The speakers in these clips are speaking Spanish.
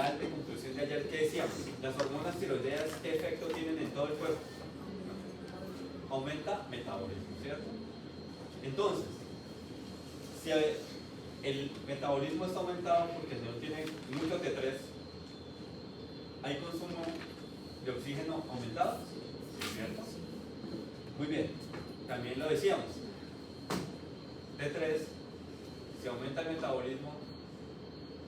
final de conclusión de ayer, ¿qué decíamos? Las hormonas tiroideas, ¿qué efecto tienen en todo el cuerpo? Aumenta metabolismo, ¿cierto? Entonces, si el metabolismo está aumentado porque el señor tiene mucho T3, ¿hay consumo de oxígeno aumentado? Sí, ¿cierto? Muy bien, también lo decíamos. T3, si aumenta el metabolismo,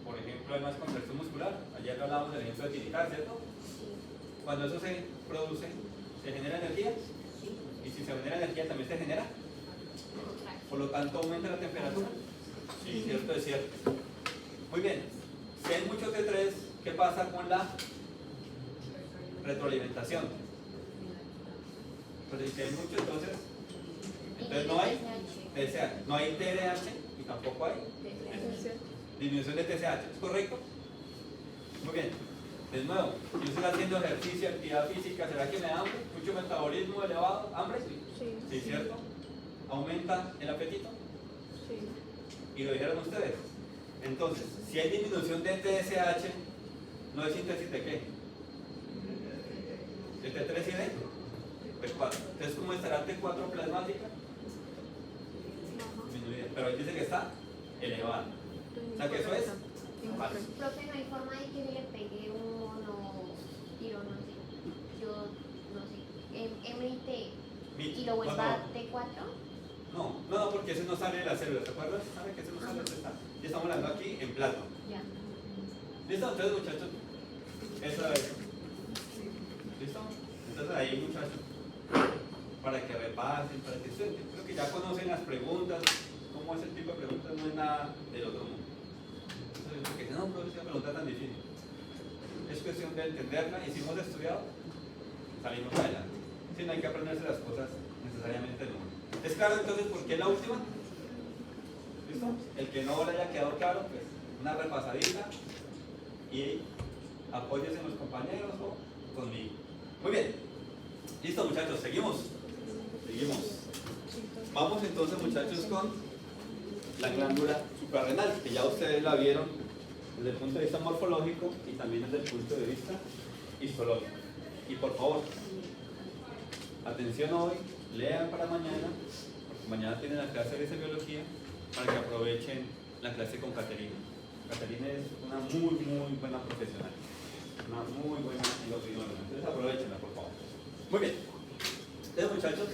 por ejemplo, hay más contracción muscular. Ayer hablábamos del ejemplo de tiritar, ¿cierto? Cuando eso se produce, ¿se genera energía? Y si se genera energía, también se genera. Por lo tanto, aumenta la temperatura. Sí, cierto, es cierto. Muy bien. Si hay mucho T3, ¿qué pasa con la retroalimentación? Pues si hay mucho, entonces no hay TSH, no hay TDH y tampoco hay disminución de TSH, ¿es correcto? Muy bien. De nuevo, yo estoy haciendo ejercicio, actividad física, ¿será que me da hambre? ¿Mucho metabolismo elevado? ¿Hambre? Sí, ¿cierto? ¿Aumenta el apetito? Sí. Y lo dijeron ustedes. Entonces, si hay disminución de TSH, ¿no hay síntesis de qué? ¿De T3 y de T4? Entonces, ¿cómo estará T4 plasmática? Disminuida. Pero ahí dice que está elevada. O sea que eso es falso. Profe, no hay forma de que se le pegue un monotiro, no sé. Yo no sé. MIT y lo vuelva T4. No, porque ese no sale de la célula, ¿te acuerdas? ¿Sabe que ese no sale de la? Ya estamos hablando aquí en plasma. Ya. ¿Listo? Entonces, muchachos, eso es. ¿Listo? Entonces ahí, muchachos, para que repasen, para que estudien. Creo que ya conocen las preguntas, cómo es el tipo de preguntas, no es nada del otro mundo. Entonces, porque no, pero esa pregunta tan difícil. Es cuestión de entenderla y si hemos estudiado, salimos adelante. Si no hay que aprenderse las cosas necesariamente no. ¿Es claro entonces por qué la última? ¿Listo? El que no le haya quedado claro, pues una repasadita y apóyese en los compañeros o conmigo. Muy bien. Listo, muchachos, seguimos. Vamos entonces, muchachos, con la glándula suprarrenal, que ya ustedes la vieron desde el punto de vista morfológico y también desde el punto de vista histológico. Y por favor, atención hoy, lean para mañana, porque mañana tienen la clase de biología, para que aprovechen la clase con Caterina. Caterina es una muy buena profesional, una muy buena endocrinóloga, entonces aprovechenla, por favor. Muy bien, entonces, muchachos,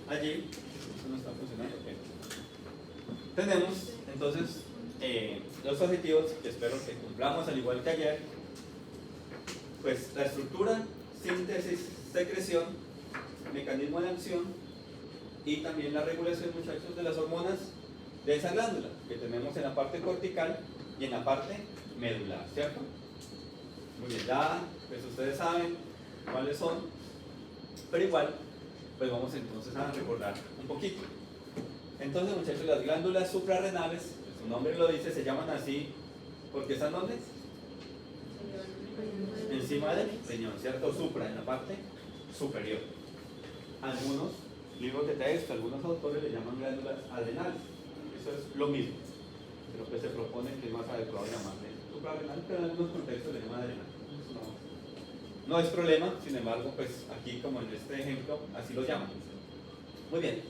allí, esto no está funcionando, okay. Tenemos entonces los objetivos que espero que cumplamos al igual que ayer, pues la estructura, síntesis, secreción, mecanismo de acción y también la regulación, muchachos, de las hormonas de esa glándula que tenemos en la parte cortical y en la parte medular, ¿cierto? Muy bien, ya pues ustedes saben cuáles son, pero igual pues vamos entonces a recordar un poquito. Entonces, muchachos, las glándulas suprarrenales, pues, su nombre lo dice, se llaman así porque están ¿dónde? Encima del riñón, ¿cierto? Supra, en la parte superior. Algunos libros de texto, algunos autores le llaman glándulas adrenales. Eso es lo mismo, pero pues se propone que es más adecuado llamarle suprarrenal, pero en algunos contextos le llaman adrenal. No es problema, sin embargo, pues aquí como en este ejemplo, así lo llaman. Muy bien,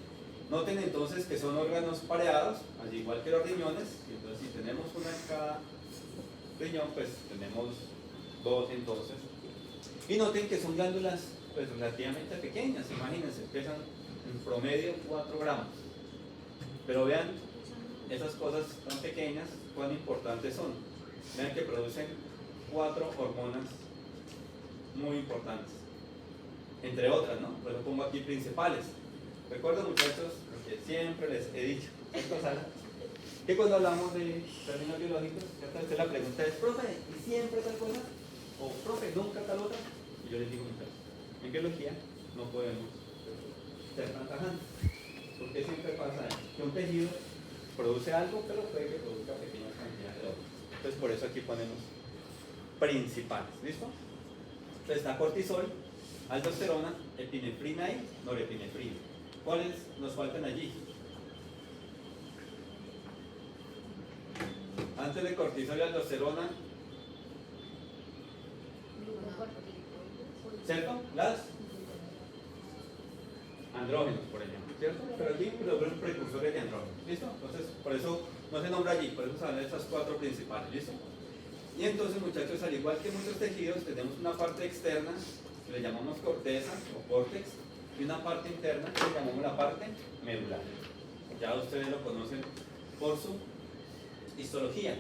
noten entonces que son órganos pareados, al igual que los riñones, y entonces si tenemos una en cada riñón, pues tenemos dos entonces. Y noten que son glándulas pues relativamente pequeñas, imagínense, pesan en promedio 4 gramos. Pero vean esas cosas tan pequeñas, cuán importantes son. Vean que producen 4 hormonas muy importantes, entre otras, ¿no? Pero pongo aquí principales. Recuerden, muchachos, lo que siempre les he dicho, que cuando hablamos de términos biológicos, ¿cierto? La pregunta es, profe, ¿y siempre tal cosa? O profe, ¿nunca tal otra? Y yo les digo, muchachos, en biología no podemos ser tan tajantes, porque siempre pasa que un tejido produce algo, pero puede que produzca pequeñas cantidades de otros. Entonces, por eso aquí ponemos principales, ¿listo? Entonces está cortisol, aldosterona, epinefrina y norepinefrina. ¿Cuáles nos faltan allí? Antes de cortisol y aldosterona, ¿cierto? Las andrógenos, por ejemplo, ¿cierto? Pero aquí los precursores de andrógenos, ¿listo? Entonces, por eso no se nombra allí, por eso se hablan de estas cuatro principales, ¿listo? Y entonces, muchachos, al igual que en muchos tejidos, tenemos una parte externa que le llamamos corteza o córtex y una parte interna que le llamamos la parte medular. Ya ustedes lo conocen por su histología.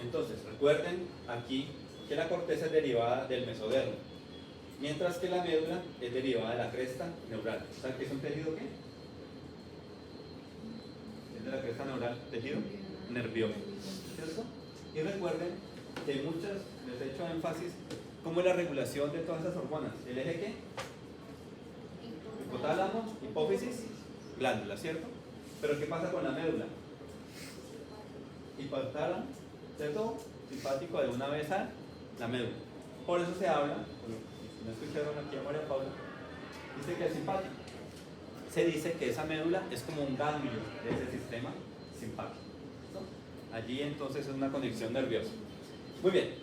Entonces, recuerden aquí que la corteza es derivada del mesodermo, mientras que la médula es derivada de la cresta neural. ¿Saben qué es un tejido qué? Es de la cresta neural, tejido nervioso, ¿cierto? Y recuerden que hay muchas, les he hecho énfasis, como es la regulación de todas esas hormonas. ¿El eje qué? Hipotálamo, hipófisis, glándula, ¿cierto? Pero ¿qué pasa con la médula? Hipotálamo, ¿cierto? Simpático de una vez a la médula. Por eso se habla, si no escucharon aquí a María Paula, dice que el simpático. Se dice que esa médula es como un ganglio de ese sistema simpático. ¿No? Allí entonces es una conexión nerviosa. Muy bien.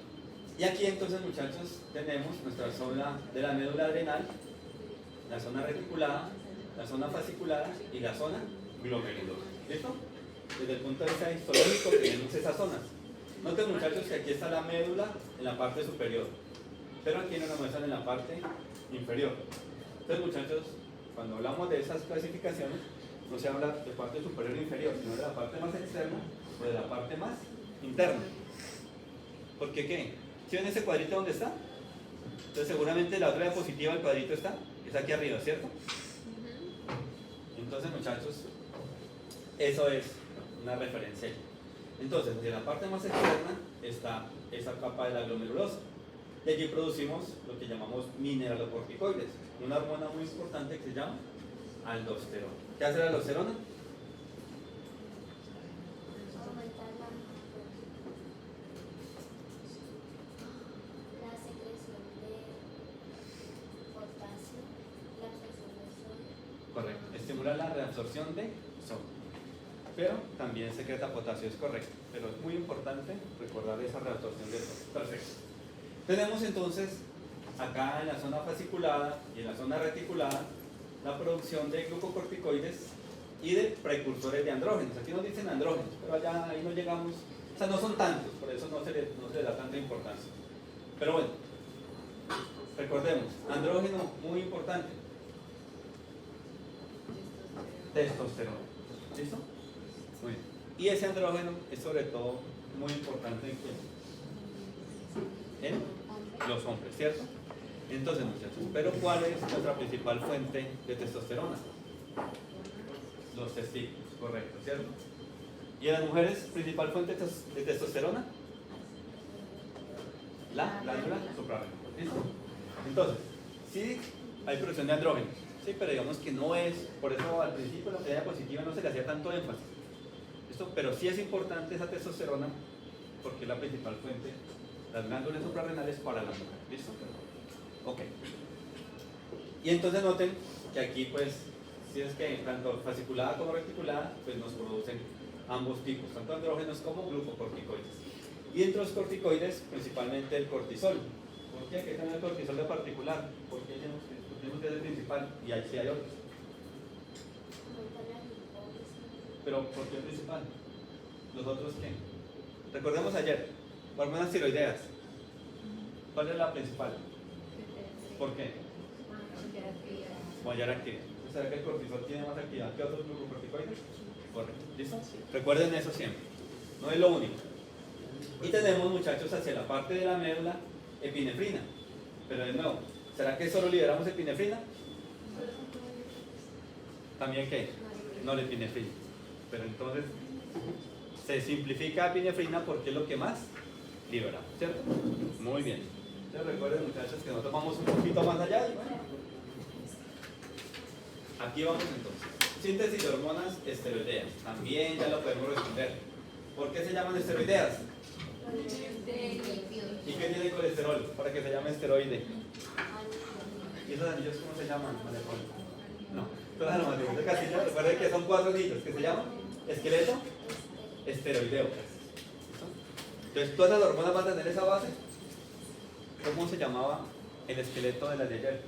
Y aquí entonces, muchachos, tenemos nuestra zona de la médula adrenal, la zona reticulada, la zona fasciculada y la zona glomerulosa. ¿Listo? Desde el punto de vista histológico tenemos esas zonas. Noten, muchachos, que aquí está la médula en la parte superior, pero aquí nos muestran en la parte inferior. Entonces, muchachos, cuando hablamos de esas clasificaciones, no se habla de parte superior e inferior, sino de la parte más externa o de la parte más interna. ¿Por qué qué? ¿Sí ven ese cuadrito donde está? Entonces, seguramente la otra diapositiva del cuadrito está aquí arriba, ¿cierto? Entonces, muchachos, eso es una referencia. Entonces, de la parte más externa está esa capa de la glomerulosa. Y allí producimos lo que llamamos mineralocorticoides, una hormona muy importante que se llama aldosterona. ¿Qué hace la aldosterona? La secreción de potasio, la absorción de sodio. Correcto, estimula la reabsorción de sodio. Pero también secreta potasio, es correcto. Pero es muy importante recordar esa reabsorción de sodio. Perfecto. Tenemos entonces acá en la zona fasciculada y en la zona reticulada la producción de glucocorticoides y de precursores de andrógenos. Aquí nos dicen andrógenos, pero allá ahí no llegamos, o sea, no son tantos, por eso no se le da tanta importancia. Pero bueno, recordemos, andrógeno muy importante, testosterona. ¿Listo? Muy bien. Y ese andrógeno es sobre todo muy importante en los hombres, ¿cierto? Entonces, muchachos, pero ¿cuál es nuestra principal fuente de testosterona? Los testículos, correcto, ¿cierto? ¿Y en las mujeres, principal fuente de testosterona? La glándula suprarrenal, ¿listo? Entonces, sí hay producción de andrógenos, sí, pero digamos que no es, por eso al principio la diapositiva no se le hacía tanto énfasis, ¿listo? Pero sí es importante esa testosterona porque es la principal fuente, las glándulas suprarrenales para la mujer, ¿listo? Ok. Y entonces noten que aquí pues, si es que tanto fasciculada como reticulada, pues nos producen ambos tipos, tanto andrógenos como glucocorticoides. Y entre los corticoides, principalmente el cortisol. ¿Por qué? ¿Qué es el cortisol de particular? ¿Por qué tenemos que es el principal? Y ahí sí hay otros. Pero ¿por qué el principal? ¿Los otros qué? Recordemos ayer, hormonas tiroideas. ¿Cuál es la principal? ¿Por qué? Mayor actividad. ¿Será que el cortisol tiene más actividad que otros glucocorticoides? Correcto. ¿Listo? Recuerden eso siempre. No es lo único. Y tenemos, muchachos, hacia la parte de la médula, epinefrina. Pero de nuevo, ¿será que solo liberamos epinefrina? ¿También qué? No la epinefrina. Pero entonces, se simplifica epinefrina porque es lo que más liberamos, ¿cierto? Muy bien. Entonces recuerden, muchachos, que nosotros vamos un poquito más allá y bueno. Aquí vamos entonces. Síntesis de hormonas esteroideas. También ya lo podemos responder. ¿Por qué se llaman esteroideas? ¿Y qué tiene colesterol para que se llame esteroide? ¿Y esos anillos cómo se llaman? No. Todas las matemáticas de casilla, recuerden que son 4 anillos que se llaman esqueleto esteroideo. Entonces, todas las hormonas van a tener esa base. ¿Cómo se llamaba el esqueleto de las de ayer?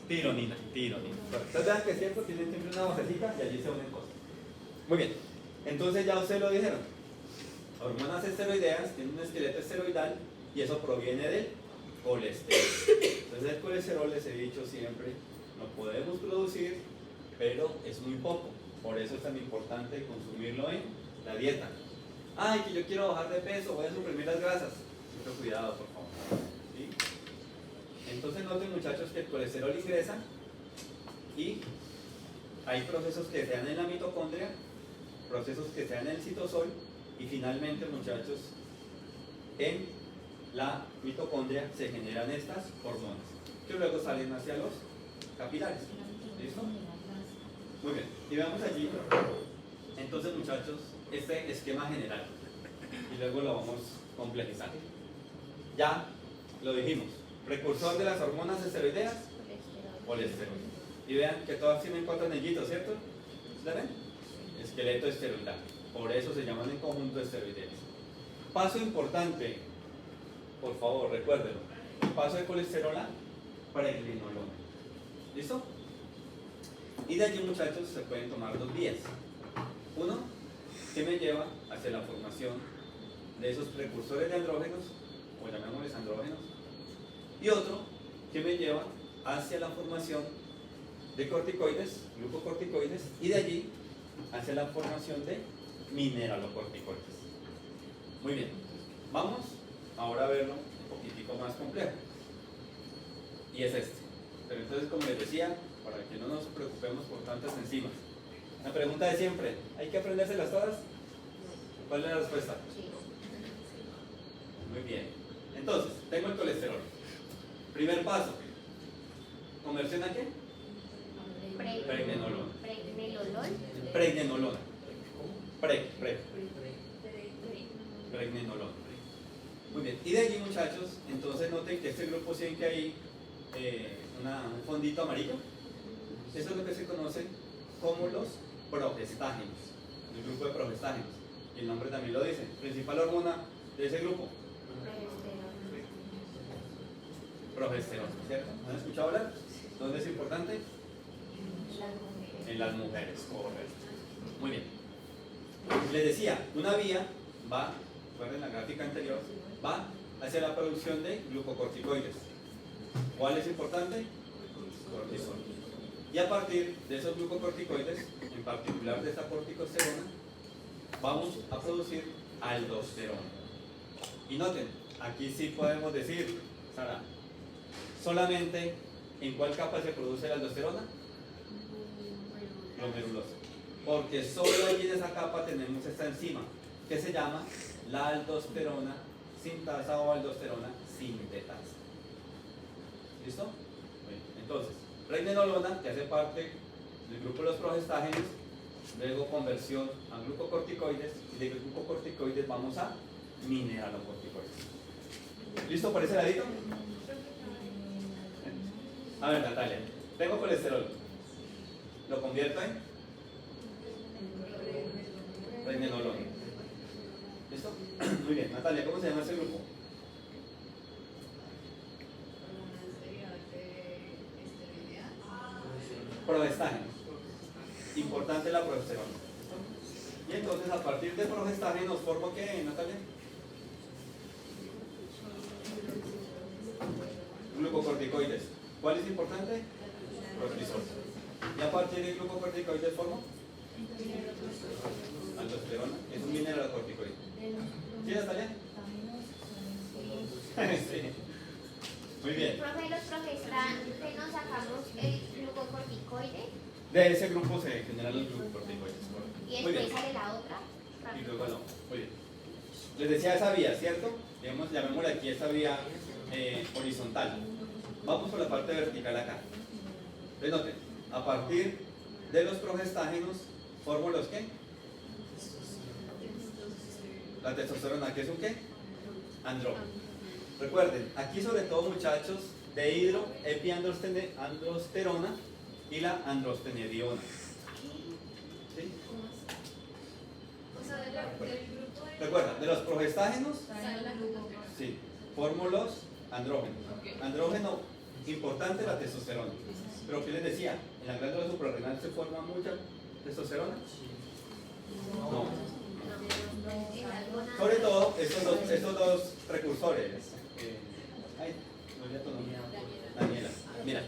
Tironina. Entonces vean que siempre tienen siempre una vocecita y allí se unen cosas. Muy bien, entonces ya ustedes lo dijeron. Hormonas esteroideas tienen un esqueleto esteroidal y eso proviene del colesterol. Entonces el colesterol, les he dicho siempre, lo podemos producir, pero es muy poco. Por eso es tan importante consumirlo en la dieta. Ay, que yo quiero bajar de peso, voy a suprimir las grasas. Mucho cuidado, por favor. ¿Sí? Entonces noten, muchachos, que el colesterol ingresa y hay procesos que se dan en la mitocondria, procesos que se dan en el citosol y finalmente, muchachos, en la mitocondria se generan estas hormonas que luego salen hacia los capilares. ¿Listo? Muy bien. Y veamos allí, entonces, muchachos, este esquema general y luego lo vamos complejizando. Ya lo dijimos, precursor de las hormonas esteroideas, colesterol. Y vean que todas tienen cuatro anillitos, ¿cierto? ¿Ustedes ven? Esqueleto esteroidal. Por eso se llaman en conjunto esteroideas. Paso importante, por favor, recuérdenlo. Paso de colesterol a pregnenolona. ¿Listo? Y de allí, muchachos, se pueden tomar dos vías. Uno, que me lleva hacia la formación de esos precursores de andrógenos, o llamémosles andrógenos, y otro, que me lleva hacia la formación de corticoides, glucocorticoides, y de allí hacia la formación de mineralocorticoides. Muy bien, vamos ahora a verlo un poquitico más complejo, y es este. Pero entonces, como les decía, para que no nos preocupemos por tantas enzimas, la pregunta de siempre, ¿hay que aprendérselas todas? ¿Cuál es la respuesta? Muy bien. Entonces, tengo el colesterol. Primer paso. ¿Conversión a qué? Pregnenolona. Pregnenolona. Pregnenolona. Muy bien. Y de allí, muchachos, entonces noten que este grupo siente ahí un fondito amarillo. Eso es lo que se conoce como los progestágenos. El grupo de progestágenos. Y el nombre también lo dice. Principal hormona de ese grupo. Progesterona, ¿cierto? ¿Han escuchado hablar? ¿Dónde es importante? En las mujeres, correcto. Muy bien. Les decía, una vía va, recuerden la gráfica anterior, va hacia la producción de glucocorticoides. ¿Cuál es importante? Cortisol. Y a partir de esos glucocorticoides, en particular de esta corticosterona, vamos a producir aldosterona. Y noten, aquí sí podemos decir, Sara, solamente ¿en cuál capa se produce la aldosterona? Glomerulosa. Porque solo allí en esa capa tenemos esta enzima que se llama la aldosterona sintasa o aldosterona sintetasa. ¿Listo? Bien. Entonces, pregnenolona, que hace parte del grupo de los progestágenos, luego conversión a glucocorticoides, y de glucocorticoides vamos a mineralocorticoides. ¿Listo por ese ladito? A ver, Natalia, tengo colesterol, lo convierto en pregnenolona. ¿Listo? Muy bien, Natalia, ¿cómo se llama ese grupo? Progestágenos. Importante la progesterona. Y entonces, a partir de progestágenos, ¿formo qué, Natalia? Glucocorticoides. ¿Cuál es importante? Cortisol. Y a partir de glucocorticoides formo aldosterona. Es un mineralocorticoide. ¿Sí, Natalia? Sí. Muy bien. Profe, los progestágenos sacamos el glucocorticoide. De ese grupo se generan los glucocorticoides. Y Muy bien. después sale la otra. Y luego no. Muy bien. Les decía esa vía, ¿cierto? Digamos, llamémosle aquí esta vía horizontal. Vamos por la parte vertical acá. Entonces noten, a partir de los progestágenos, formo los ¿qué? La testosterona, ¿qué es un qué? Andrógeno. Recuerden, aquí sobre todo, muchachos, de epiandrosterona y la androstenediona. ¿Sí? O sea, del grupo de Recuerda, de los progestágenos, Sale la glucosa. sí, fórmulos andrógenos. Ok. Andrógeno importante la testosterona. Pero ¿qué les decía? En la glándula suprarrenal se forma mucha testosterona. No. En alguna- Sobre todo estos dos precursores. Ay, no olvidé tu nombre. Daniela. Mira.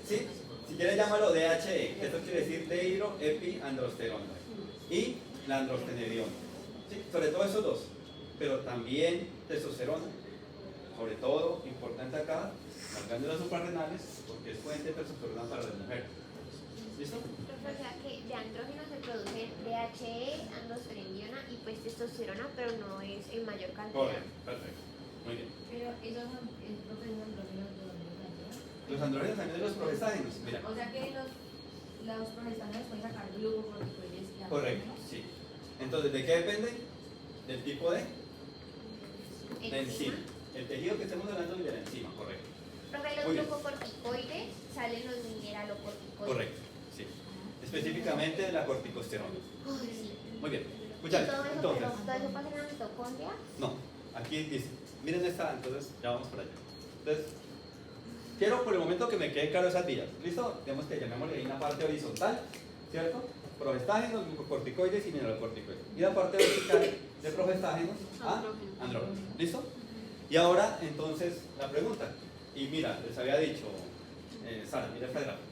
¿Sí? Si quieres llámalo DHE, que esto quiere decir dehidroepiandrosterona. Y la androstenediona. ¿Sí? Sobre todo esos dos. Pero también testosterona. Sobre todo, importante acá, las glándulas suprarrenales, porque es fuente de testosterona para las mujeres. ¿Listo? O sea que de andrógeno se produce DHE, androstenediona y pues testosterona, pero no es en mayor cantidad. Correcto, perfecto. Muy bien. Pero esos son proteínas andrógenos de dónde salen. Los andrógenos también de los progestágenos. Mira. O sea que los progestágenos pueden sacar glucocorticoides y Correcto, andrógenos. sí. Entonces, ¿de qué depende? Del tipo de enzima. El tejido que estemos hablando es de la enzima, correcto. Profe, Muy los bien. glucocorticoides salen los mineralocorticoides. Correcto, sí. Específicamente de la corticosterona. Ay, sí. Muy bien. ¿Y Muchachos, todo eso, entonces, pero todo eso pasa en la mitocondria? no, aquí dice, miren esta, entonces ya vamos por allá. Entonces, quiero por el momento que me queden claros esas vías. ¿Listo? Digamos que llamémosle ahí una parte horizontal, ¿cierto? Progestágenos, glucocorticoides y mineralocorticoides. Y la parte vertical de progestágenos a andrógenos. ¿Listo? Y ahora, entonces, la pregunta. Y mira, les había dicho, Sara, mira esta gráfica.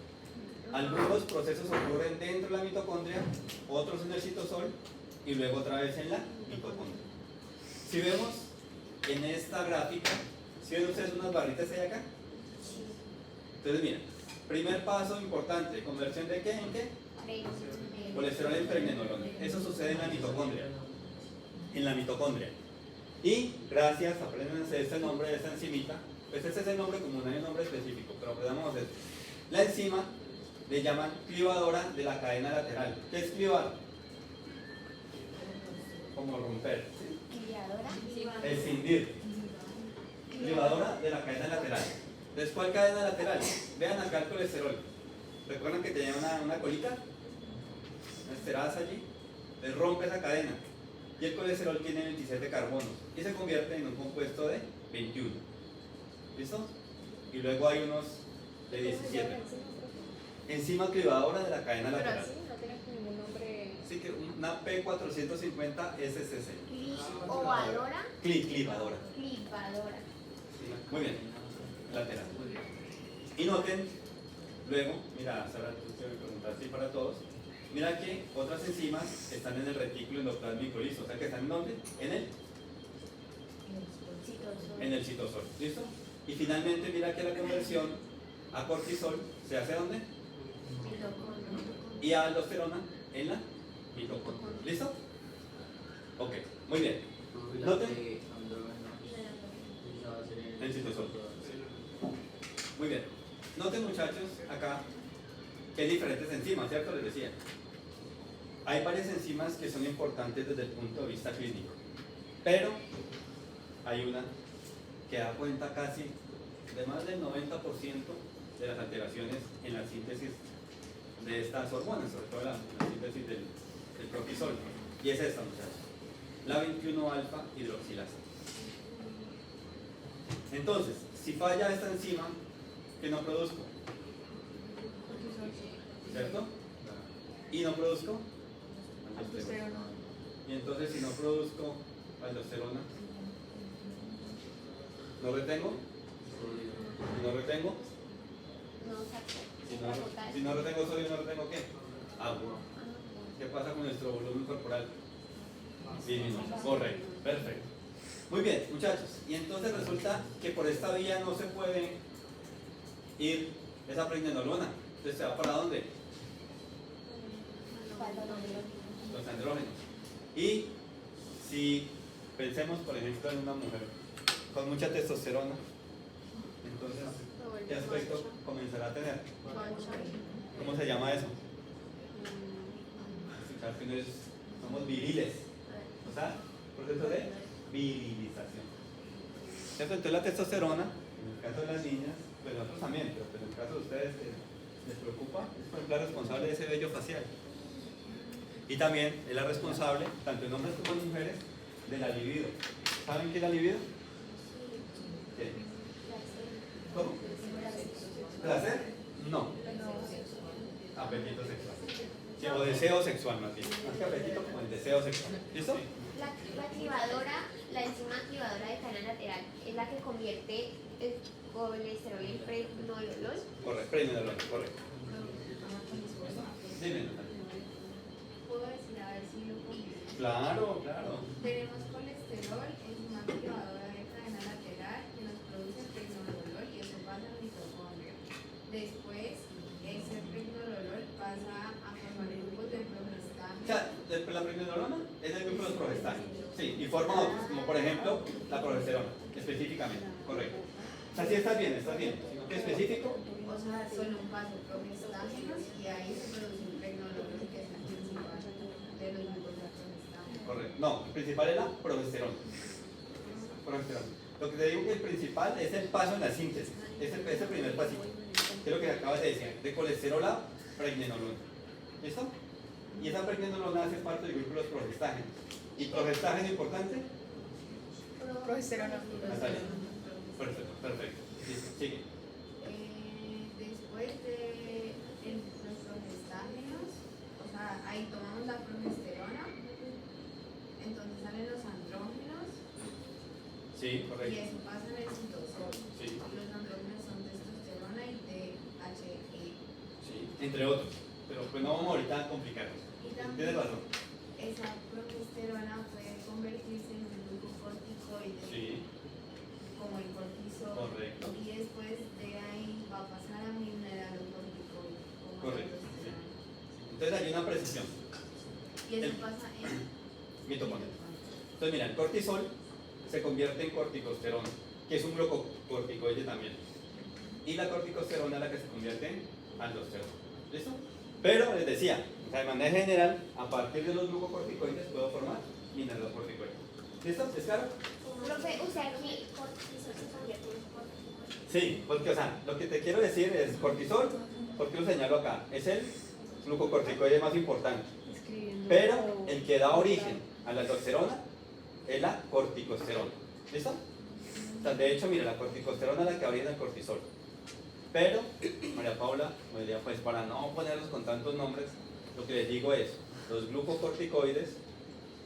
Algunos procesos ocurren dentro de la mitocondria, otros en el citosol y luego otra vez en la mitocondria. Si vemos en esta gráfica, ¿sí ven ustedes unas barritas ahí acá? Entonces, miren, primer paso importante, ¿conversión de qué en qué? Colesterol en pregnenolona. Eso sucede en la mitocondria. En la mitocondria. Y gracias, apréndanse este nombre de esta enzimita. Pues ese es el nombre común, no hay un nombre específico, pero aprendamos esto. La enzima le llaman clivadora de la cadena lateral. ¿Qué es clivar? Como romper. Escindir. Clivadora de la cadena lateral. Entonces, ¿cuál cadena lateral? Vean acá el colesterol. ¿Recuerdan que tenía una colita? Una esteraza allí. Les rompe esa cadena. Y el colesterol tiene 27 carbonos. Y se convierte en un compuesto de 21. ¿Listo? Y luego hay unos de 17. Enzima clivadora de la cadena Pero lateral. así no tiene ningún nombre. Así que una P450 SCC. Clivadora. Clivadora. Clivadora. Muy bien. Lateral. Y noten, luego, mira, Sara, tú te me preguntaste para todos. Mira que otras enzimas están en el retículo endoplásmico liso. O sea que están en dónde? En el citosol. ¿Listo? Y finalmente, mira que la conversión a cortisol se hace ¿dónde? Y a aldosterona en la mitocondria. ¿Listo? Ok, muy bien. Noten el citosol. Muy bien. Noten, muchachos, acá que hay diferentes enzimas, ¿cierto? Les decía. Hay varias enzimas que son importantes desde el punto de vista clínico, pero hay una que da cuenta casi de más del 90% de las alteraciones en la síntesis de estas hormonas, sobre todo la síntesis del cortisol, y es esta, muchachos, la 21 alfa hidroxilasa. Entonces, si falla esta enzima, ¿qué no produzco? ¿Cierto? Y no produzco aldosterona. Y entonces, si no produzco aldosterona, ¿no retengo? ¿Y no retengo? Si no retengo sodio, ¿no retengo qué? Agua. ¿Qué pasa con nuestro volumen corporal? Disminuye. Correcto, perfecto. Muy bien, muchachos. Y entonces resulta que por esta vía no se puede ir esa pregnenolona. Entonces, ¿se va para dónde? Los andrógenos. Y si pensemos, por ejemplo, en una mujer con mucha testosterona, entonces, ¿qué aspecto comenzará a tener? ¿Cómo se llama eso? Claro que no es, somos viriles. O sea, proceso de virilización. ¿Cierto? Entonces la testosterona, en el caso de las niñas, pues nosotros también, pero en el caso de ustedes les preocupa, es por ejemplo la responsable de ese vello facial. Y también es la responsable, tanto en hombres como en mujeres, de la libido. ¿Saben qué es la libido? ¿Qué? ¿Cómo? ¿Placer? No. Apetito sexual. Sí, o deseo sexual más bien. Más que apetito, como el deseo sexual. ¿Listo? La activadora, la enzima activadora de cadena lateral es la que convierte el colesterol en pregnenolol. Correcto, pregnenolol, correcto. Dime, Natalia. Puedo decir a ver si lo combino. Claro, claro. Tenemos colesterol, enzima activadora de cadena lateral que nos produce pregnenolol y eso pasa en mitocondria. Después, ese pregnenolol pasa a formar grupos de O progestágenos. sea, la pregnenolona es el grupo de los progestágenos. Sí, y forma otros, como por ejemplo la progesterona, específicamente. Correcto. O sea, sí estás bien, sino que específico. O sea, solo un paso progestágenos y ahí se produce un pregnenolol que es la principal de los grupos de progestágenos. Correcto. No, el principal es la progesterona. Progesterona. Lo que te digo que el principal es el paso en la síntesis. Es el primer pasito. Que es lo que acabas de decir. De colesterol a pregnenolona. ¿Listo? Y esa pregnenolona hace parte del grupo de los progestágenos. ¿Y progestágeno importante? Progesterona. Natalia. Perfecto, perfecto. Listo, sigue. Después de los progestágenos, o sea, ahí tomamos la progesterona, entonces salen los andrógenos Sí, y correcto. eso pasa en el citosol. Sí, Los andrógenos son testosterona y DHE. sí. Entre otros. Pero pues no vamos ahorita a complicarnos. Y también Tienes razón. esa progesterona puede convertirse en un glucocorticoide Sí, como el cortisol. correcto. Y después de ahí va a pasar a mineralocorticoide como la Correcto. testosterona. Entonces hay una precisión. Y eso El- pasa en Mitocondria. Entonces mira, el cortisol se convierte en corticosterona, que es un glucocorticoide también. Y la corticosterona es la que se convierte en aldosterona. ¿Listo? Pero les decía, o sea, de manera general, a partir de los glucocorticoides puedo formar mineralocorticoides. ¿Listo? ¿Es claro? Profe, o sea que el cortisol se convierte en cortisol. Sí, porque o sea, lo que te quiero decir es cortisol, porque lo señalo acá, es el glucocorticoide más importante. Pero el que da origen a la aldosterona es la corticosterona. ¿Listo? O sea, de hecho, mira, la corticosterona es la que da origen al cortisol. Pero, María Paula, pues para no ponerlos con tantos nombres, lo que les digo es, los glucocorticoides,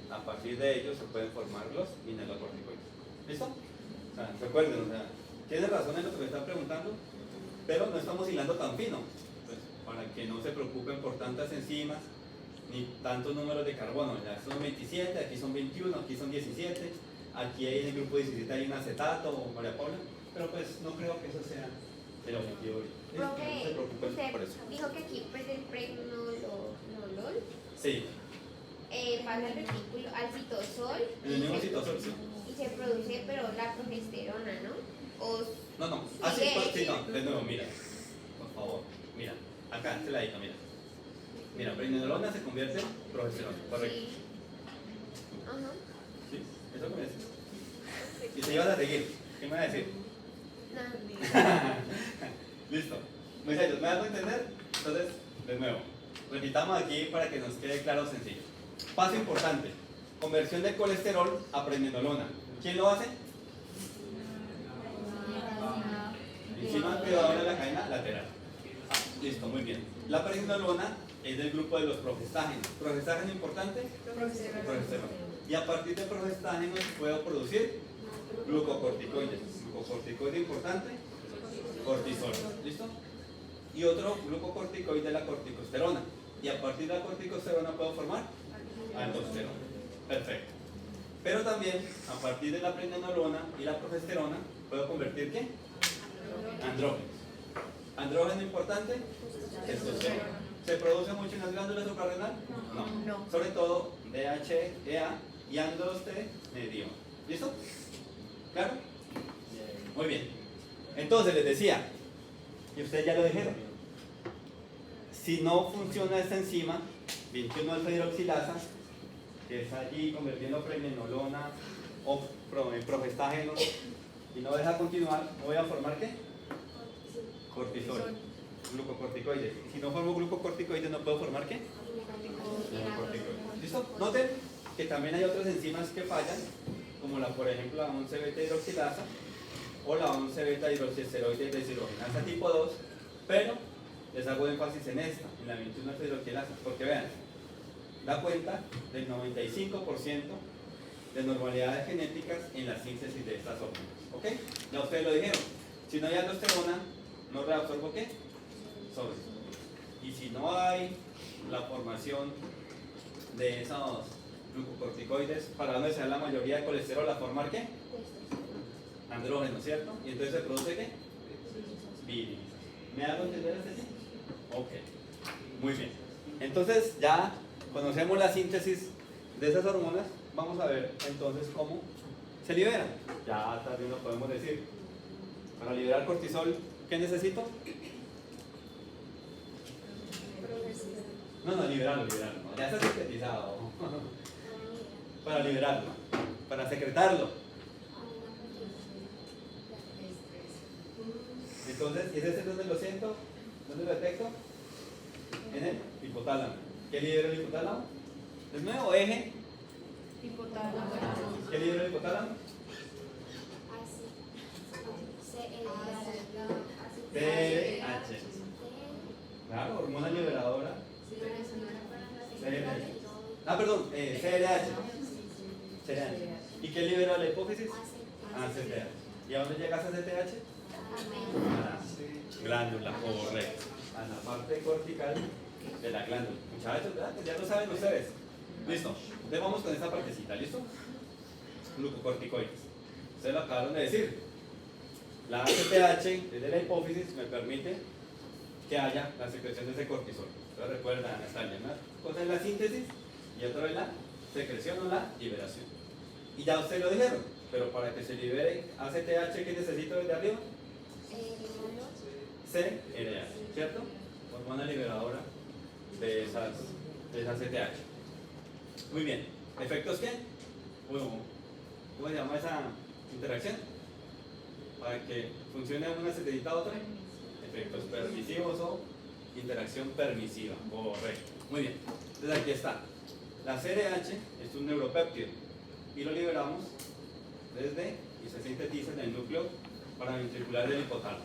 a partir de ellos se pueden formar los mineralocorticoides. ¿Listo? O sea, recuerden, o sea, tienes razón en lo que me están preguntando, pero no estamos hilando tan fino, pues, para que no se preocupen por tantas enzimas, ni tantos números de carbono. Ya son 27, aquí son 21, aquí son 17, aquí en el grupo 17 hay un acetato, María Paula, pero pues no creo que eso sea el objetivo. No se Profe, preocupen usted por eso. dijo que aquí pues el pregnenolol Sí, pasa al retículo, al citosol en el mismo citosol, sí. y se produce pero la progesterona, ¿no? O No, Sigue, sí, no, de nuevo, mira, por favor, mira, acá, este ladito, mira. Mira, pregnenolona se convierte en progesterona, correcto. sí. Ajá. ¿Sí? ¿Eso que me decís? Y te ibas a seguir, ¿qué me vas a decir? Nada. Listo. Muchachos, ¿me dan a entender? Entonces, de nuevo, repitamos aquí para que nos quede claro, sencillo. Paso importante, conversión de colesterol a pregnenolona. ¿Quién lo hace? Enzima activadora de la cadena lateral. Listo, muy bien. La pregnenolona es del grupo de los progestágenos. ¿Progestágeno importante? Progesterona. Y a partir de progestágenos puedo producir glucocorticoides. Glucocorticoide importante, cortisol. ¿Listo? Y otro glucocorticoide, la corticosterona. Y a partir de la corticosterona puedo formar aldosterona. Perfecto. Pero también a partir de la pregnenolona y la progesterona puedo convertir ¿qué? Andrógenos. ¿Andrógeno importante? Testosterona. ¿Se produce mucho en las glándulas suprarrenal? No. Sobre todo DHEA y androstenediona. ¿Listo? ¿Claro? Muy bien. Entonces les decía, y ustedes ya lo dijeron, si no funciona esta enzima, 21-alfa hidroxilasa, que es allí convirtiendo pregnenolona o progestágeno, y no deja continuar, voy a formar ¿qué? Cortisol, glucocorticoides. Si no formo glucocorticoides, no puedo formar ¿qué? Glucocorticoides. ¿Listo? Noten que también hay otras enzimas que fallan, como por ejemplo la 11-beta hidroxilasa o la 11-beta hidroxiesteroide deshidrogenasa tipo 2, pero les hago énfasis en esta, en la 21 hidroxilasa, porque vean, da cuenta del 95% de normalidades genéticas en la síntesis de estas hormonas. ¿Ok? Ya ustedes lo dijeron. Si no hay aldosterona, no reabsorbo ¿qué? Sodio. Y si no hay la formación de esos glucocorticoides, ¿para dónde se da la mayoría de colesterol? ¿A formar qué? Andrógeno, ¿cierto? Y entonces se produce ¿qué? Virilización. ¿Me hago entender así? Ok. Muy bien. Entonces ya conocemos la síntesis de esas hormonas. Vamos a ver entonces cómo se liberan. Ya también lo podemos decir. Para liberar cortisol, ¿qué necesito? No, liberarlo. Ya está sintetizado. Para liberarlo, para secretarlo. Entonces, ¿es ese donde lo siento? ¿Dónde lo detecto? En el hipotálamo. ¿Qué libera el hipotálamo? ¿Es nuevo eje? Hipotálamo. ¿Qué libera el hipotálamo? TH. Claro, hormona liberadora. CRH. Perdón, CRH. ¿Y qué libera la hipófisis? ACTH. ¿Y a dónde llega ACTH? A la glándula, correcto. A la parte cortical de la glándula. Muchachos, ¿verdad? Ya lo saben ustedes. Listo. Entonces vamos con esta partecita, ¿listo? Glucocorticoides. Ustedes lo acabaron de decir. La ACTH desde la hipófisis me permite que haya la secreción de ese cortisol. Entonces recuerda, Natalia, una cosa es la síntesis y otra es la secreción o la liberación. Y ya ustedes lo dijeron, pero para que se libere ACTH, ¿qué necesito desde arriba? CRH, ¿cierto? Hormona liberadora de esa ACTH. Muy bien. ¿Efectos qué? Bueno, ¿cómo se llama esa interacción? Para que funcione una se necesita otra. Efectos permisivos o interacción permisiva. Correcto. Muy bien. Entonces aquí está. La CRH es un neuropéptido y lo liberamos desde y se sintetiza en el núcleo paraventricular del hipotálamo.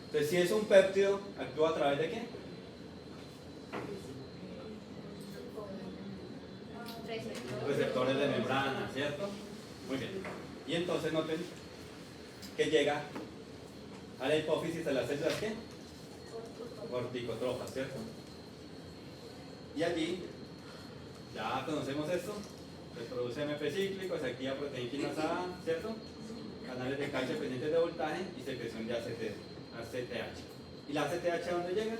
Entonces, si es un péptido, actúa a través de qué? Receptores de membrana, ¿cierto? Muy bien. Y entonces noten que llega a la hipófisis de las células ¿qué? Corticotrofas, ¿cierto? Y allí, ya conocemos esto, se produce MP cíclicos, aquí a proteínas A, ¿cierto? Canales de calcio pendientes de voltaje y secreción de ACTH. ¿Y la ACTH a dónde llega?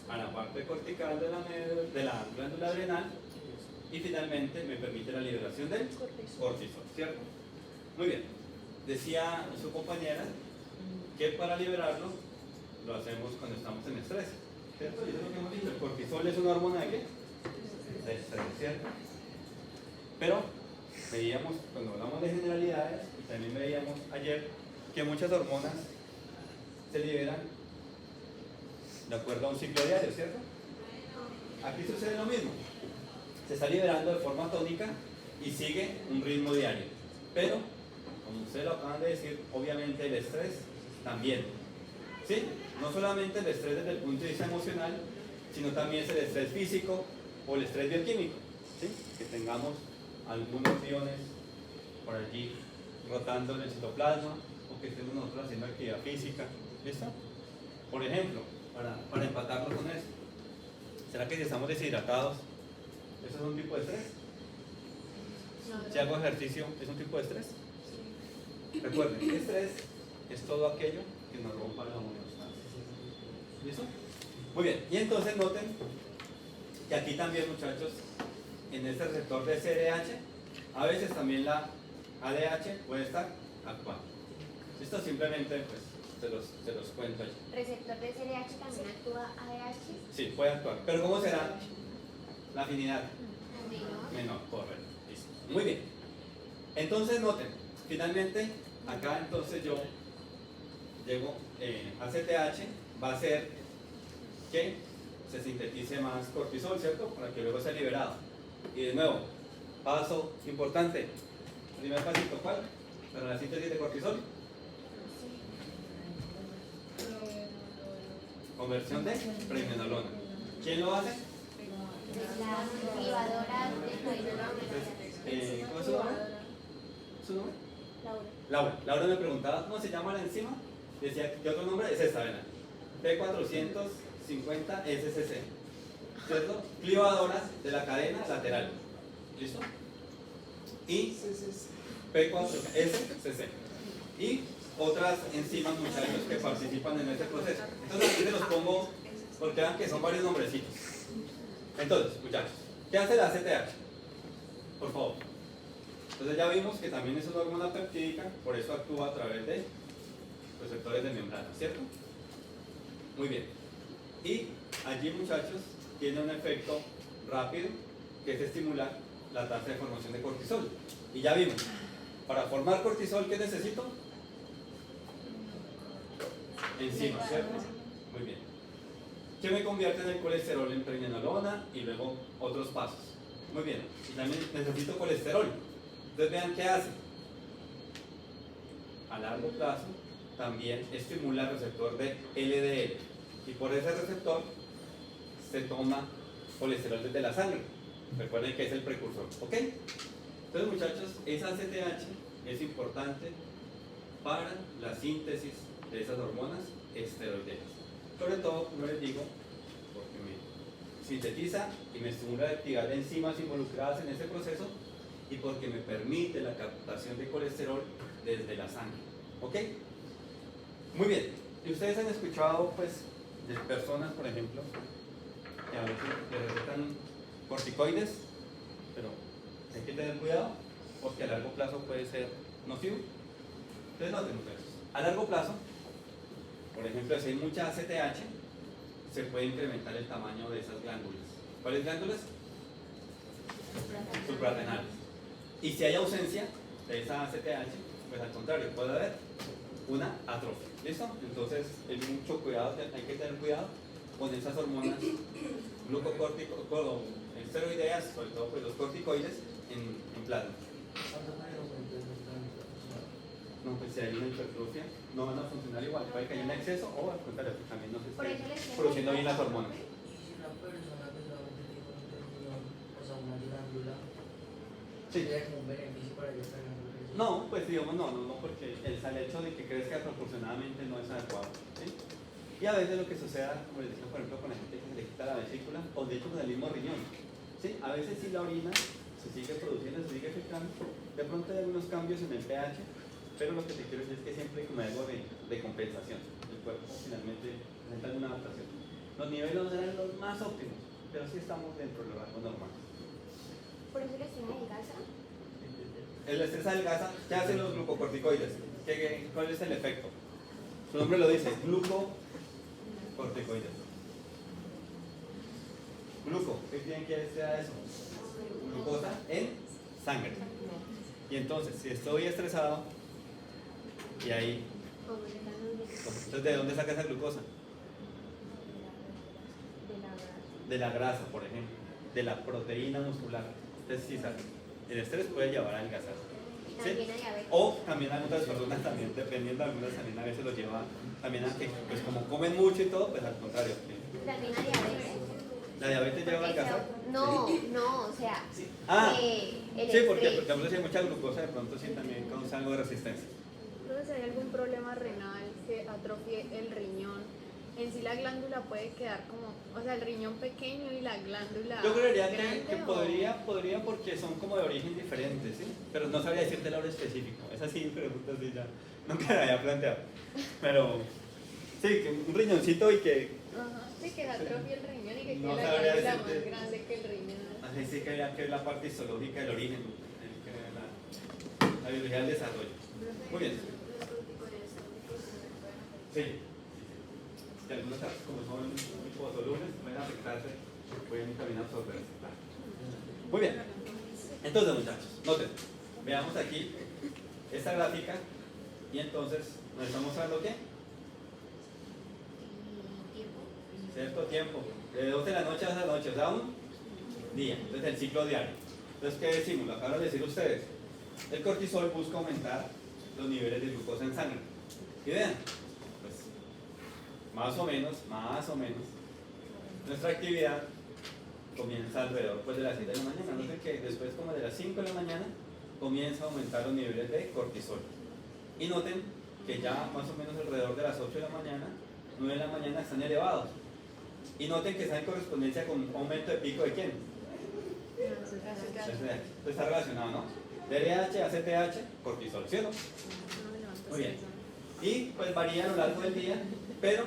A la parte cortical de la glándula adrenal y finalmente me permite la liberación del cortisol, ¿cierto? Muy bien. Decía su compañera que para liberarlo lo hacemos cuando estamos en estrés, ¿cierto? Y eso es lo que hemos dicho, el cortisol es una hormona de qué? De estrés, ¿cierto? Pero veíamos, cuando hablamos de generalidades, y también veíamos ayer, que muchas hormonas se liberan de acuerdo a un ciclo diario, ¿cierto? Aquí sucede lo mismo. Se está liberando de forma tónica y sigue un ritmo diario. Pero, como ustedes lo acaban de decir, obviamente el estrés también. ¿Sí? No solamente el estrés desde el punto de vista emocional, sino también es el estrés físico o el estrés bioquímico. ¿Sí? Que tengamos algunos iones por allí rotando en el citoplasma o que estemos nosotros haciendo actividad física. ¿Listo? Por ejemplo, para empatarlo con eso, ¿será que si estamos deshidratados, eso es un tipo de estrés? Si hago ejercicio, ¿es un tipo de estrés? Recuerden, estrés es todo aquello que nos rompa la homeostasis. ¿Listo? Muy bien, y entonces noten que aquí también, muchachos, en este receptor de CRH, a veces también la ADH puede estar actuando. Esto simplemente pues se los cuento allí. ¿Receptor de CRH también actúa ADH? Sí, puede actuar. Pero ¿cómo será la afinidad? Menor. Menor, correcto. Listo. Muy bien. Entonces noten, finalmente, acá entonces yo llego a CTH, va a ser que se sintetice más cortisol, ¿cierto? Para que luego sea liberado. Y de nuevo, paso importante. Primer pasito, ¿cuál? Para la síntesis de cortisol. Conversión de pregnenolona. ¿Quién lo hace? Las privadoras de ¿Cómo es su nombre? ¿Su nombre? Laura. Laura. Laura me preguntaba cómo se llama la enzima. Decía, ¿qué otro nombre? Es esta, ven. P450 SCC. ¿Cierto? Clivadoras de la cadena lateral. ¿Listo? Y P4SCC. Y otras enzimas, muchachos, que participan en ese proceso. Entonces aquí se los pongo porque vean que son varios nombrecitos. Entonces, muchachos, ¿qué hace la ACTH? Por favor. Entonces ya vimos que también es una hormona peptídica, por eso actúa a través de receptores de membrana, ¿cierto? Muy bien. Y allí, muchachos, tiene un efecto rápido que es estimular la tasa de formación de cortisol. Y ya vimos, para formar cortisol, ¿qué necesito? Enzimas, ¿cierto? Muy bien. ¿Qué me convierte en el colesterol en pregnenolona y luego otros pasos? Muy bien. Y también necesito colesterol. Entonces vean qué hace. A largo plazo también estimula el receptor de LDL. Y por ese receptor se toma colesterol desde la sangre. Recuerden que es el precursor. ¿Ok? Entonces, muchachos, esa ACTH es importante para la síntesis de esas hormonas esteroideas. Sobre todo, como les digo, porque me sintetiza y me estimula la actividad de enzimas involucradas en ese proceso y porque me permite la captación de colesterol desde la sangre. ¿Ok? Muy bien. Y ustedes han escuchado, pues, de personas, por ejemplo, que a veces les recetan corticoides, pero hay que tener cuidado porque a largo plazo puede ser nocivo. Entonces, noten ustedes. A largo plazo, por ejemplo, si hay mucha ACTH, se puede incrementar el tamaño de esas glándulas. ¿Cuáles glándulas? Suprarrenales. Y si hay ausencia de esa ACTH, pues al contrario, puede haber una atrofia. ¿Listo? Entonces, hay mucho cuidado, hay que tener cuidado con esas hormonas glucocorticoides, esteroideas, sobre todo pues los corticoides en plasma. No, pues si hay una hipertrofia, no van a funcionar igual. Puede que haya un exceso o al contrario, que también no se Por eso les esté queda produciendo bien las grasa, hormonas. Y si una persona que solamente tiene un riñón, o sea, una glándula, Sí. ¿sería como un beneficio para ellos tener un riñón? No, pues digamos no, porque el hecho de que crezca proporcionadamente no es adecuado. ¿Sí? Y a veces lo que sucede, como les decía, por ejemplo, con la gente que se le quita la vesícula, o de hecho con el mismo riñón. ¿Sí? A veces sí la orina se sigue produciendo, se sigue filtrando, de pronto hay algunos cambios en el pH, pero lo que te quiero decir es que siempre hay como algo de compensación. El cuerpo finalmente presenta alguna adaptación. Los niveles no eran los más óptimos, pero sí estamos dentro de lo rango normal. Por eso les tiene de gasa. El estrés adelgaza, ¿qué hacen los glucocorticoides? ¿Cuál es el efecto? Su nombre lo dice, glucocorticoides. Gluco, ¿qué tiene que decir a eso? Glucosa en sangre. Y entonces, si estoy estresado, y ahí, entonces, ¿de dónde saca esa glucosa? De la grasa, por ejemplo, de la proteína muscular. Entonces, sí sabe. El estrés puede llevar a adelgazar. ¿Sí? También a diabetes. O también a otras personas, también, dependiendo de algunas, también a veces lo lleva también a que, pues como comen mucho y todo, pues al contrario. También a diabetes. ¿La diabetes lleva a adelgazar? No, no, o sea, Ah, el sí, porque estrés. por ejemplo si hay mucha glucosa, de pronto sí también causa algo de resistencia. Entonces, ¿hay algún problema renal que atrofie el riñón? En sí la glándula puede quedar como, o sea, el riñón pequeño y la glándula Yo creería grande, que ¿o? podría porque son como de origen diferente, ¿sí? Pero no sabría decirte el hora específico. Esa sí pregunta sí ya nunca la había planteado. Pero sí, que un riñoncito y que Ajá, sí, que atrofie el riñón y que No quede la sabría glándula decirte. más grande que el riñón. así sí que es la parte histológica del origen, la biología del desarrollo. Muy bien. Sí. Y algunos como son liposolubles pueden afectarse, pueden también absorberse. Claro. Muy bien. Entonces, muchachos, noten, veamos aquí esta gráfica y entonces nos estamos mostrando qué? Y tiempo. Cierto tiempo. De 12 de la noche a la noche, o sea, un día. Entonces el ciclo diario. Entonces, ¿qué decimos? Lo acaban de decir ustedes. El cortisol busca aumentar los niveles de glucosa en sangre. Y vean, pues, más o menos, nuestra actividad comienza alrededor pues, de las 7 de la mañana. No sé qué, después como de las 5 de la mañana comienza a aumentar los niveles de cortisol. Y noten que ya más o menos alrededor de las 8 de la mañana, 9 de la mañana están elevados. Y noten que está en correspondencia con un aumento de pico de quién. Entonces está relacionado, ¿no? DRH, ACTH, cortisol, ¿cierto? Muy bien. Y pues varía a lo largo del día, pero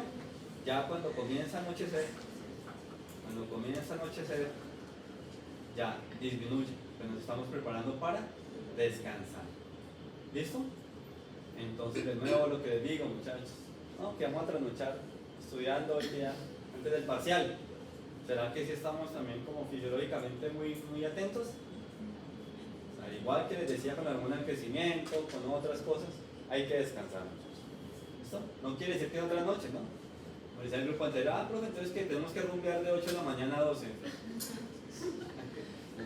ya cuando comienza a anochecer, ya disminuye, pues nos estamos preparando para descansar. ¿Listo? Entonces de nuevo lo que les digo, muchachos, ¿no? Que vamos a trasnochar estudiando hoy día antes del parcial. ¿Será que sí estamos también como fisiológicamente muy atentos? O sea, igual que les decía con la hormona del crecimiento, con otras cosas, hay que descansar. ¿Listo? No quiere decir que en otra noche, ¿no? Como decía el grupo anterior, profe, entonces que tenemos que rumbear de 8 de la mañana a 12.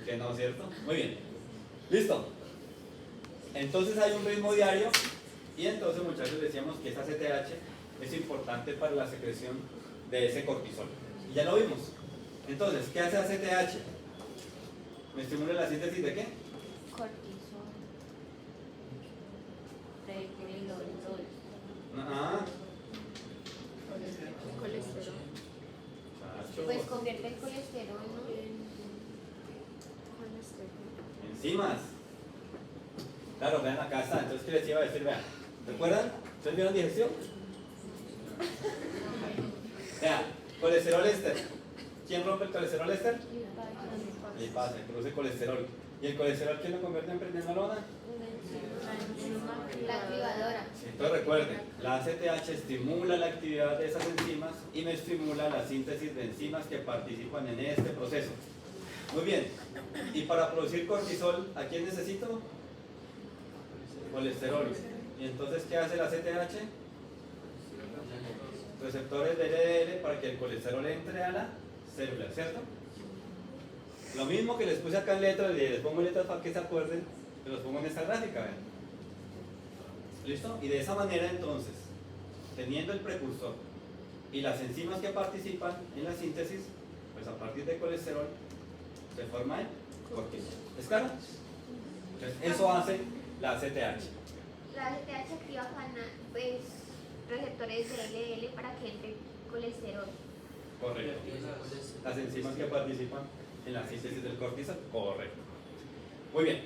Que no, ¿cierto? Muy bien. ¿Listo? Entonces hay un ritmo diario y entonces muchachos decíamos que esa CTH es importante para la secreción de ese cortisol. Y ya lo vimos. Entonces, ¿qué hace ACTH? ¿Me estimula la síntesis de qué? Cortisol. Precolesterol. Ah, Colesterol. chacho. Pues convierte el colesterol, ¿no? Enzimas. Claro, vean acá está. Entonces, ¿qué les iba a decir? Vean. ¿Recuerdan? ¿Ustedes vieron digestión? Vean, colesterol éster. ¿Quién rompe el colesterol éster? Lipasa, produce colesterol. ¿Y el colesterol quién lo convierte en prednisolona? La activadora. Entonces recuerden, la ACTH estimula la actividad de esas enzimas y me estimula la síntesis de enzimas que participan en este proceso. Muy bien, y para producir cortisol, ¿a quién necesito? Colesterol. ¿Y entonces qué hace la ACTH? Receptores de LDL para que el colesterol entre a la célula, ¿cierto? Lo mismo que les puse acá en letras, les pongo letras para que se acuerden, que los pongo en esta gráfica, ¿ven? ¿Listo? Y de esa manera entonces, teniendo el precursor y las enzimas que participan en la síntesis, pues a partir de colesterol se forma el cortisol. ¿Es claro? Entonces, eso hace la ACTH. La ACTH activa pues, receptores de LDL para que entre colesterol. Correcto. Las enzimas que participan en la síntesis del cortisol. Correcto. Muy bien.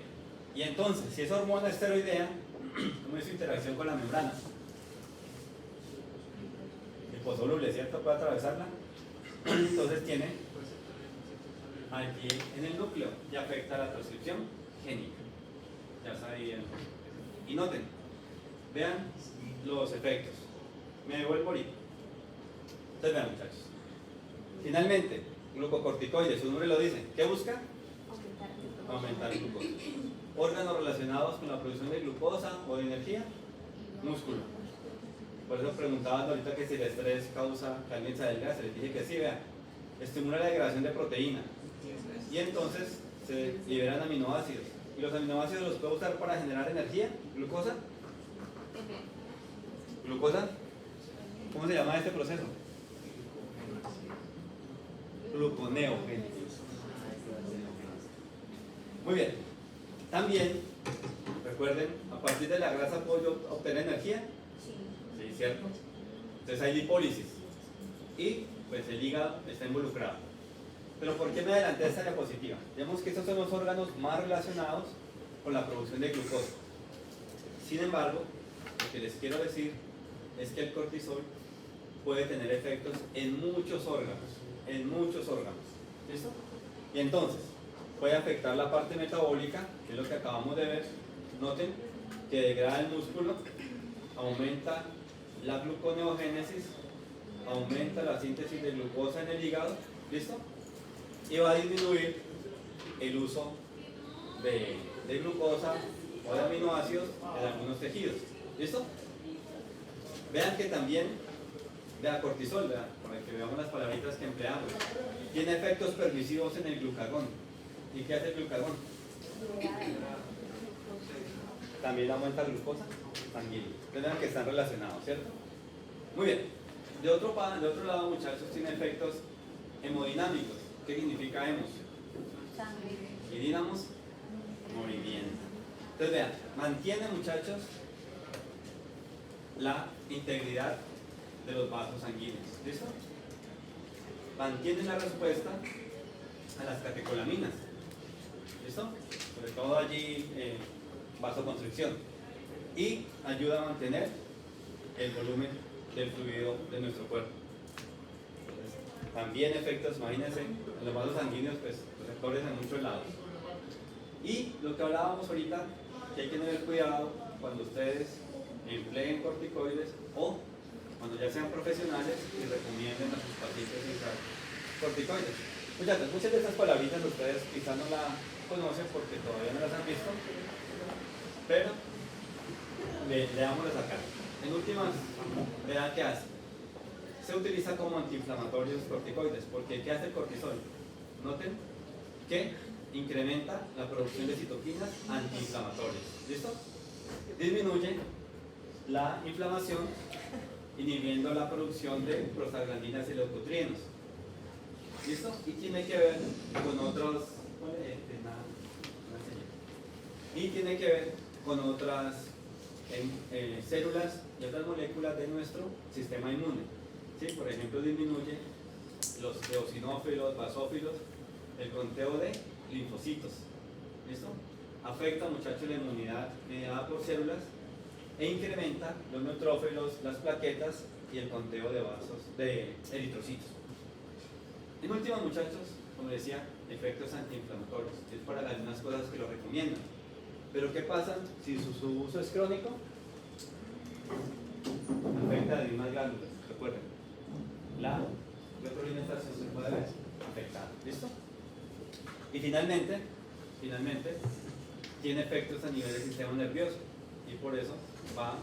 Y entonces, si esa hormona esteroidea, ¿cómo es su interacción con la membrana? Liposoluble, ¿cierto? Puede atravesarla. Entonces tiene aquí en el núcleo y afecta la transcripción génica. Ya sabían. Y noten, vean los efectos. Me devuelvo ahorita. Entonces vean, muchachos. Finalmente, glucocorticoides, su nombre lo dice. ¿Qué busca? Aumentar el glucosa. Órganos relacionados con la producción de glucosa o de energía, músculo. Por eso preguntaban ahorita que si el estrés causa que alguien se adelgace. Les dije que sí, vean. Estimula la degradación de proteína. Y entonces se liberan aminoácidos. ¿Y los aminoácidos los puedo usar para generar energía? ¿Glucosa? ¿Glucosa? ¿Cómo se llama este proceso? Gluconeogénesis. Muy bien. También, recuerden, a partir de la grasa puedo yo obtener energía. Sí, ¿cierto? Entonces hay lipólisis. Y pues el hígado está involucrado. Pero ¿por qué me adelanté a esta diapositiva? Vemos que estos son los órganos más relacionados con la producción de glucosa. Sin embargo, lo que les quiero decir es que el cortisol puede tener efectos en muchos órganos. ¿Listo? Y entonces, puede afectar la parte metabólica, que es lo que acabamos de ver. Noten que degrada el músculo, aumenta la gluconeogénesis, aumenta la síntesis de glucosa en el hígado, ¿listo? Y va a disminuir el uso de glucosa o de aminoácidos en algunos tejidos, ¿listo? Vean que también Vea, cortisol, vea, para que veamos las palabritas que empleamos. Tiene efectos permisivos en el glucagón. ¿Y qué hace el glucagón? También aumenta la glucosa sanguínea. Entonces, que están relacionados, ¿cierto? Muy bien. De otro lado, muchachos, tiene efectos hemodinámicos. ¿Qué significa hemos? Sangre. Y dinamos, movimiento. Entonces, vean, mantiene, muchachos, la integridad de los vasos sanguíneos. ¿Listo? Mantiene la respuesta a las catecolaminas. ¿Listo? Sobre todo allí, vasoconstricción. Y ayuda a mantener el volumen del fluido de nuestro cuerpo. Entonces, también efectos, imagínense, en los vasos sanguíneos, pues, receptores en muchos lados. Y lo que hablábamos ahorita, que hay que tener cuidado cuando ustedes empleen corticoides o cuando ya sean profesionales y recomienden a sus pacientes usar corticoides. Muchas de estas palabritas ustedes quizás no las conocen porque todavía no las han visto, pero leámoslas acá. En últimas, vean qué hace. Se utiliza como antiinflamatorios corticoides, porque ¿qué hace el cortisol? Noten que incrementa la producción de citoquinas antiinflamatorias. ¿Listo? Disminuye la inflamación, inhibiendo la producción de prostaglandinas y leucotrienos. ¿Listo? Y tiene que ver con otros... Y tiene que ver con otras células y otras moléculas de nuestro sistema inmune. ¿Sí? Por ejemplo, disminuye los eosinófilos, basófilos, el conteo de linfocitos. ¿Listo? Afecta, muchachos, la inmunidad mediada por células e incrementa los neutrófilos, las plaquetas y el conteo de vasos, de eritrocitos. En última, muchachos, como decía, efectos antiinflamatorios. Es para algunas cosas que lo recomiendan. Pero ¿qué pasa si su uso es crónico? Afecta a las mismas glándulas. Recuerden, la retroalimentación se puede ver afectada. ¿Listo? Y finalmente, tiene efectos a nivel del sistema nervioso y por eso va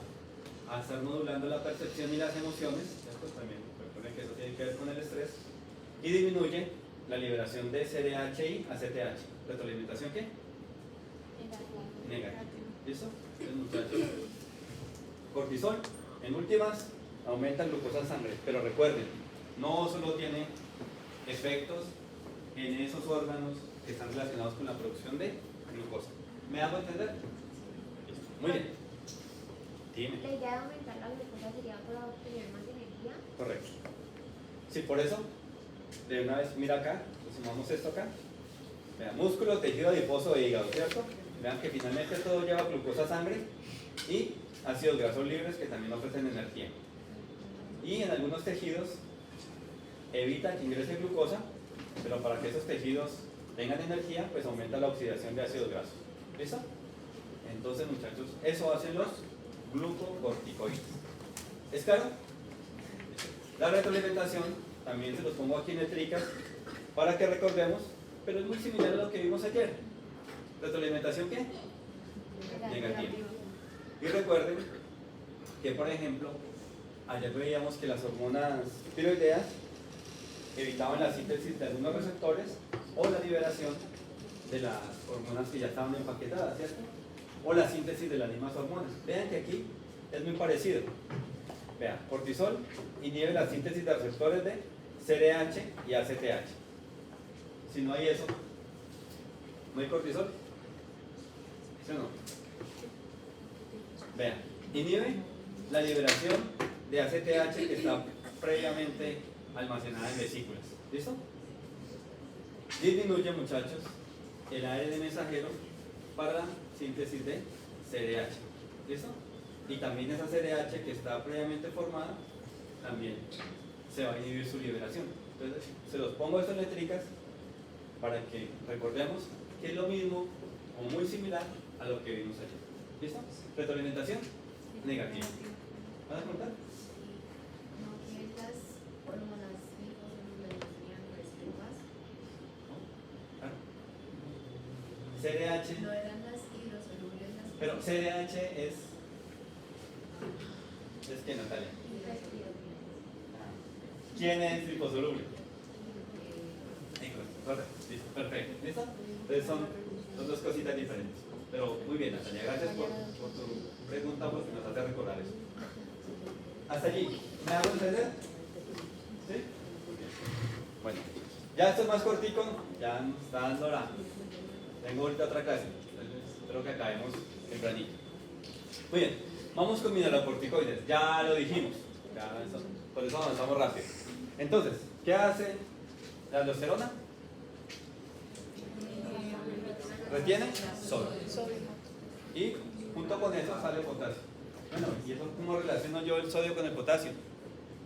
a estar modulando la percepción y las emociones. ¿Cierto? También recuerden que eso tiene que ver con el estrés y disminuye la liberación de CDHI a CTH. ¿Retroalimentación qué? Negativa. ¿Listo? Entonces, muchachos, cortisol, en últimas, aumenta la glucosa en sangre, pero recuerden, no solo tiene efectos en esos órganos que están relacionados con la producción de glucosa. ¿Me hago entender? Muy bien. Dime. La idea de aumentar la glucosa sería para obtener más energía. Correcto. Sí, por eso, de una vez, mira acá, sumamos esto acá. Vean, músculo, tejido adiposo e hígado, ¿cierto? Vean que finalmente todo lleva glucosa a sangre y ácidos grasos libres que también ofrecen energía. Y en algunos tejidos evita que ingrese glucosa, pero para que esos tejidos tengan energía, pues aumenta la oxidación de ácidos grasos. ¿Listo? Entonces, muchachos, eso hacen los glucocorticoides. ¿Es claro? La retroalimentación, también se los pongo aquí en letricas para que recordemos, pero es muy similar a lo que vimos ayer. ¿Retroalimentación qué? Negativa. Y recuerden que, por ejemplo, ayer veíamos que las hormonas tiroideas evitaban la síntesis de algunos receptores o la liberación de las hormonas que ya estaban empaquetadas, ¿cierto? O la síntesis de las mismas hormonas. Vean que aquí es muy parecido. Vean, cortisol inhibe la síntesis de receptores de CDH y ACTH. Si no hay eso, ¿no hay cortisol? ¿Sí o no? Vean, inhibe la liberación de ACTH que está previamente almacenada en vesículas. ¿Listo? Disminuye, muchachos, el ARN mensajero para la síntesis de CDH. ¿Listo? Y también esa CDH que está previamente formada, también se va a inhibir su liberación. Entonces, se los pongo estas letricas para que recordemos que es lo mismo o muy similar a lo que vimos ayer. ¿Listo? Retroalimentación negativa. ¿Van a contar? No que estas hormonas liposolubles tenían reservas. Claro. CDH. No eran las hidrosolubles las Pero CDH es que Natalia. ¿Quién es liposoluble? Correcto, listo, perfecto. ¿Listo? Entonces son dos cositas diferentes. Pero muy bien, Natalia, gracias por tu pregunta porque nos hace recordar eso. Hasta allí, ¿me hago entender? ¿Sí? Bueno, ya esto es más cortico, ya nos está dando hora. Tengo ahorita otra clase, entonces espero que acabemos tempranito. Muy bien, vamos con mineralocorticoides, ya lo dijimos, por eso avanzamos rápido. Entonces, ¿qué hace la aldosterona? Retiene sodio. Y junto con eso sale potasio. Bueno, ¿y eso cómo relaciono yo el sodio con el potasio?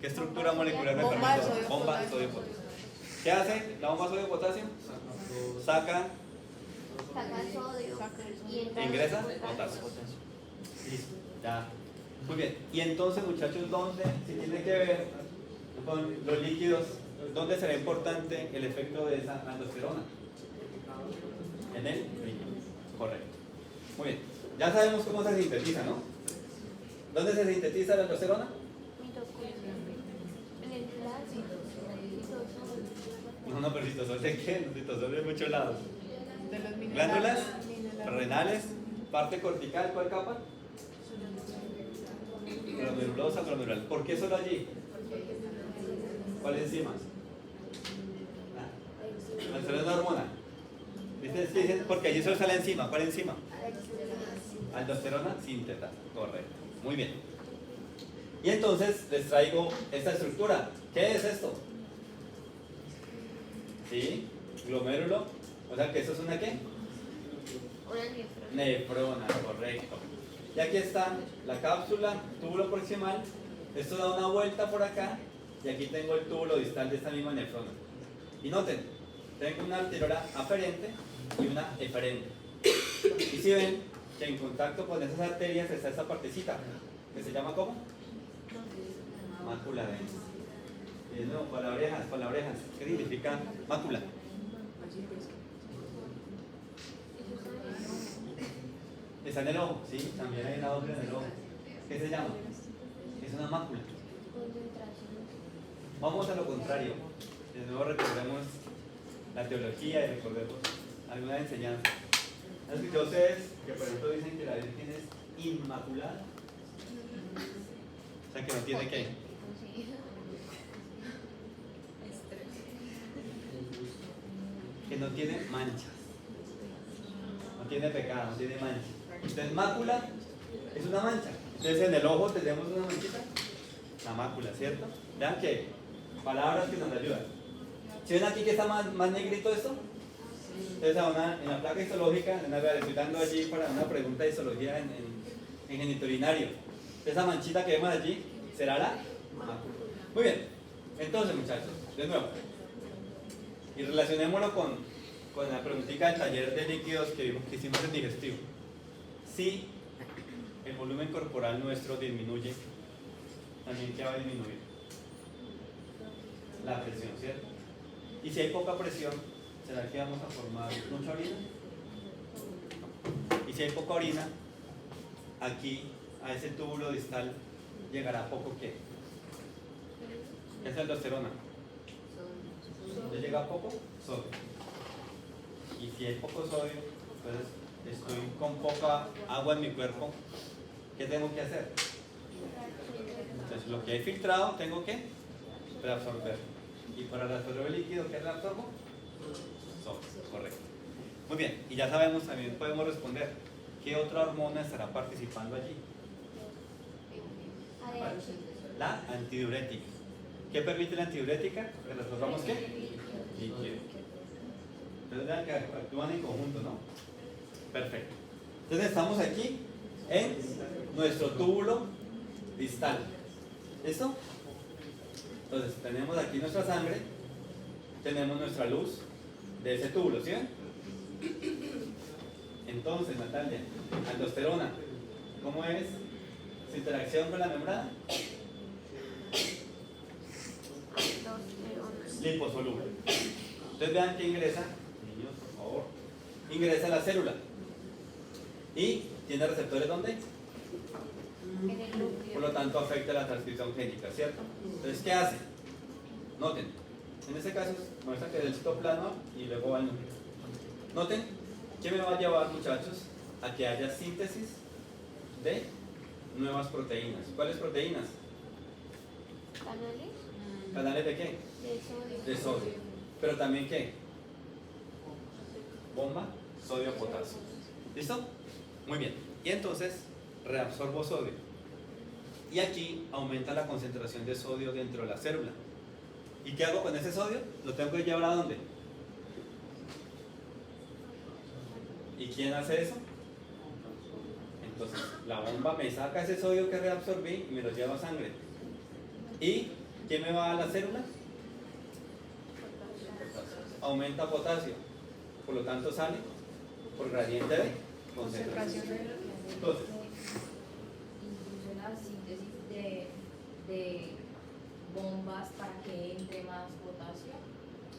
¿Qué estructura molecular me Bomba de permite? sodio Bomba de sodio potasio. ¿Qué hace la bomba sodio-potasio? Saca, Saca sodio y entra ingresa potasio. potasio. Listo, ya. Muy bien. Y entonces, muchachos, ¿dónde? Si tiene que ver con los líquidos, ¿dónde será importante el efecto de esa aldosterona? En el riñón. Correcto. Muy bien. Ya sabemos cómo se sintetiza, ¿no? ¿Dónde se sintetiza la aldosterona? En el plasma. No, pero citosol de qué? Citosol de muchos lados. De los minerales. Glándulas renales, parte cortical, ¿cuál capa? Glomerulosa, glomerular. ¿Por qué solo allí? ¿Cuál enzima? La es una hormona. ¿Viste? Es que dicen, porque allí solo sale enzima. ¿Cuál enzima? Aldosterona sínteta. Correcto. Muy bien. Y entonces les traigo esta estructura. ¿Qué es esto? ¿Sí? Glomérulo. O sea que eso es una ¿qué? Una Nefrona, correcto. Y aquí está la cápsula, túbulo proximal. Esto da una vuelta por acá. Y aquí tengo el túbulo distal de esta misma nefrona. Y noten, tengo una arteriola aferente y una eferente. Y si ven que en contacto con esas arterias está esta partecita, que se llama ¿cómo? Mácula densa. Y de nuevo, palabrejas. ¿Qué significa mácula? Está en el ojo, sí, también hay una doble en el ojo. ¿Qué se llama? Es una mácula. Vamos a lo contrario. De nuevo recordemos la teología y recordemos alguna enseñanza. ¿Han escuchado ustedes que por ejemplo dicen que la Virgen es inmaculada? O sea que no tiene que. Que no tiene manchas. No tiene pecado, no tiene mancha. Entonces mácula es una mancha. Entonces en el ojo tenemos una manchita. La mácula, ¿cierto? Vean que palabras que nos ayudan. ¿Sí ven aquí que está más negrito esto? Entonces en la placa histológica, estoy dando allí para una pregunta de histología en genitourinario. Esa manchita que vemos allí será la mácula. Muy bien. Entonces muchachos, de nuevo. Y relacionémoslo con la preguntita del taller de líquidos que hicimos en digestivo. Si el volumen corporal nuestro disminuye, también ¿qué va a disminuir? La presión, ¿cierto? Y si hay poca presión, ¿será que vamos a formar mucha orina? Y si hay poca orina, aquí a ese túbulo distal llegará poco ¿qué? ¿Qué es la aldosterona? ¿Le llega poco? Sodio. Y si hay poco sodio, entonces estoy con poca agua en mi cuerpo, ¿qué tengo que hacer? Entonces lo que hay filtrado tengo que reabsorber. Y para reabsorber el líquido, ¿qué reabsorbo? Sodio, correcto. Muy bien, y ya sabemos, también podemos responder, ¿qué otra hormona estará participando allí? ¿Vale? La antidiurética. ¿Qué permite la antidiurética? ¿Que reabsorbamos qué? Líquido. Entonces vean que actúan en conjunto, ¿no? Perfecto. Entonces estamos aquí en nuestro túbulo distal. ¿Listo? Entonces tenemos aquí nuestra sangre, tenemos nuestra luz de ese túbulo, ¿sí ven? Entonces, Natalia, aldosterona, ¿cómo es su interacción con la membrana? Liposoluble. Entonces vean que ingresa, niños, por favor, ingresa a la célula y tiene receptores ¿dónde? En el núcleo. Por lo tanto afecta la transcripción génica, ¿cierto? Entonces, ¿qué hace? Noten, en este caso muestra que el citoplano y luego va al núcleo. Noten que me va a llevar, muchachos, a que haya síntesis de nuevas proteínas. ¿Cuáles proteínas? Canales ¿Canales de qué? de sodio. De sodio. Pero también ¿qué? Bomba, sodio, potasio. ¿Listo? Muy bien. Y entonces reabsorbo sodio. Y aquí aumenta la concentración de sodio dentro de la célula. ¿Y qué hago con ese sodio? Lo tengo que llevar ¿a dónde? ¿Y quién hace eso? Entonces la bomba me saca ese sodio que reabsorbí y me lo lleva a sangre. ¿Y quién me va a la célula? Aumenta potasio. Por lo tanto sale por gradiente de concentración. Entonces, Incluso la síntesis de bombas para que entre más potasio.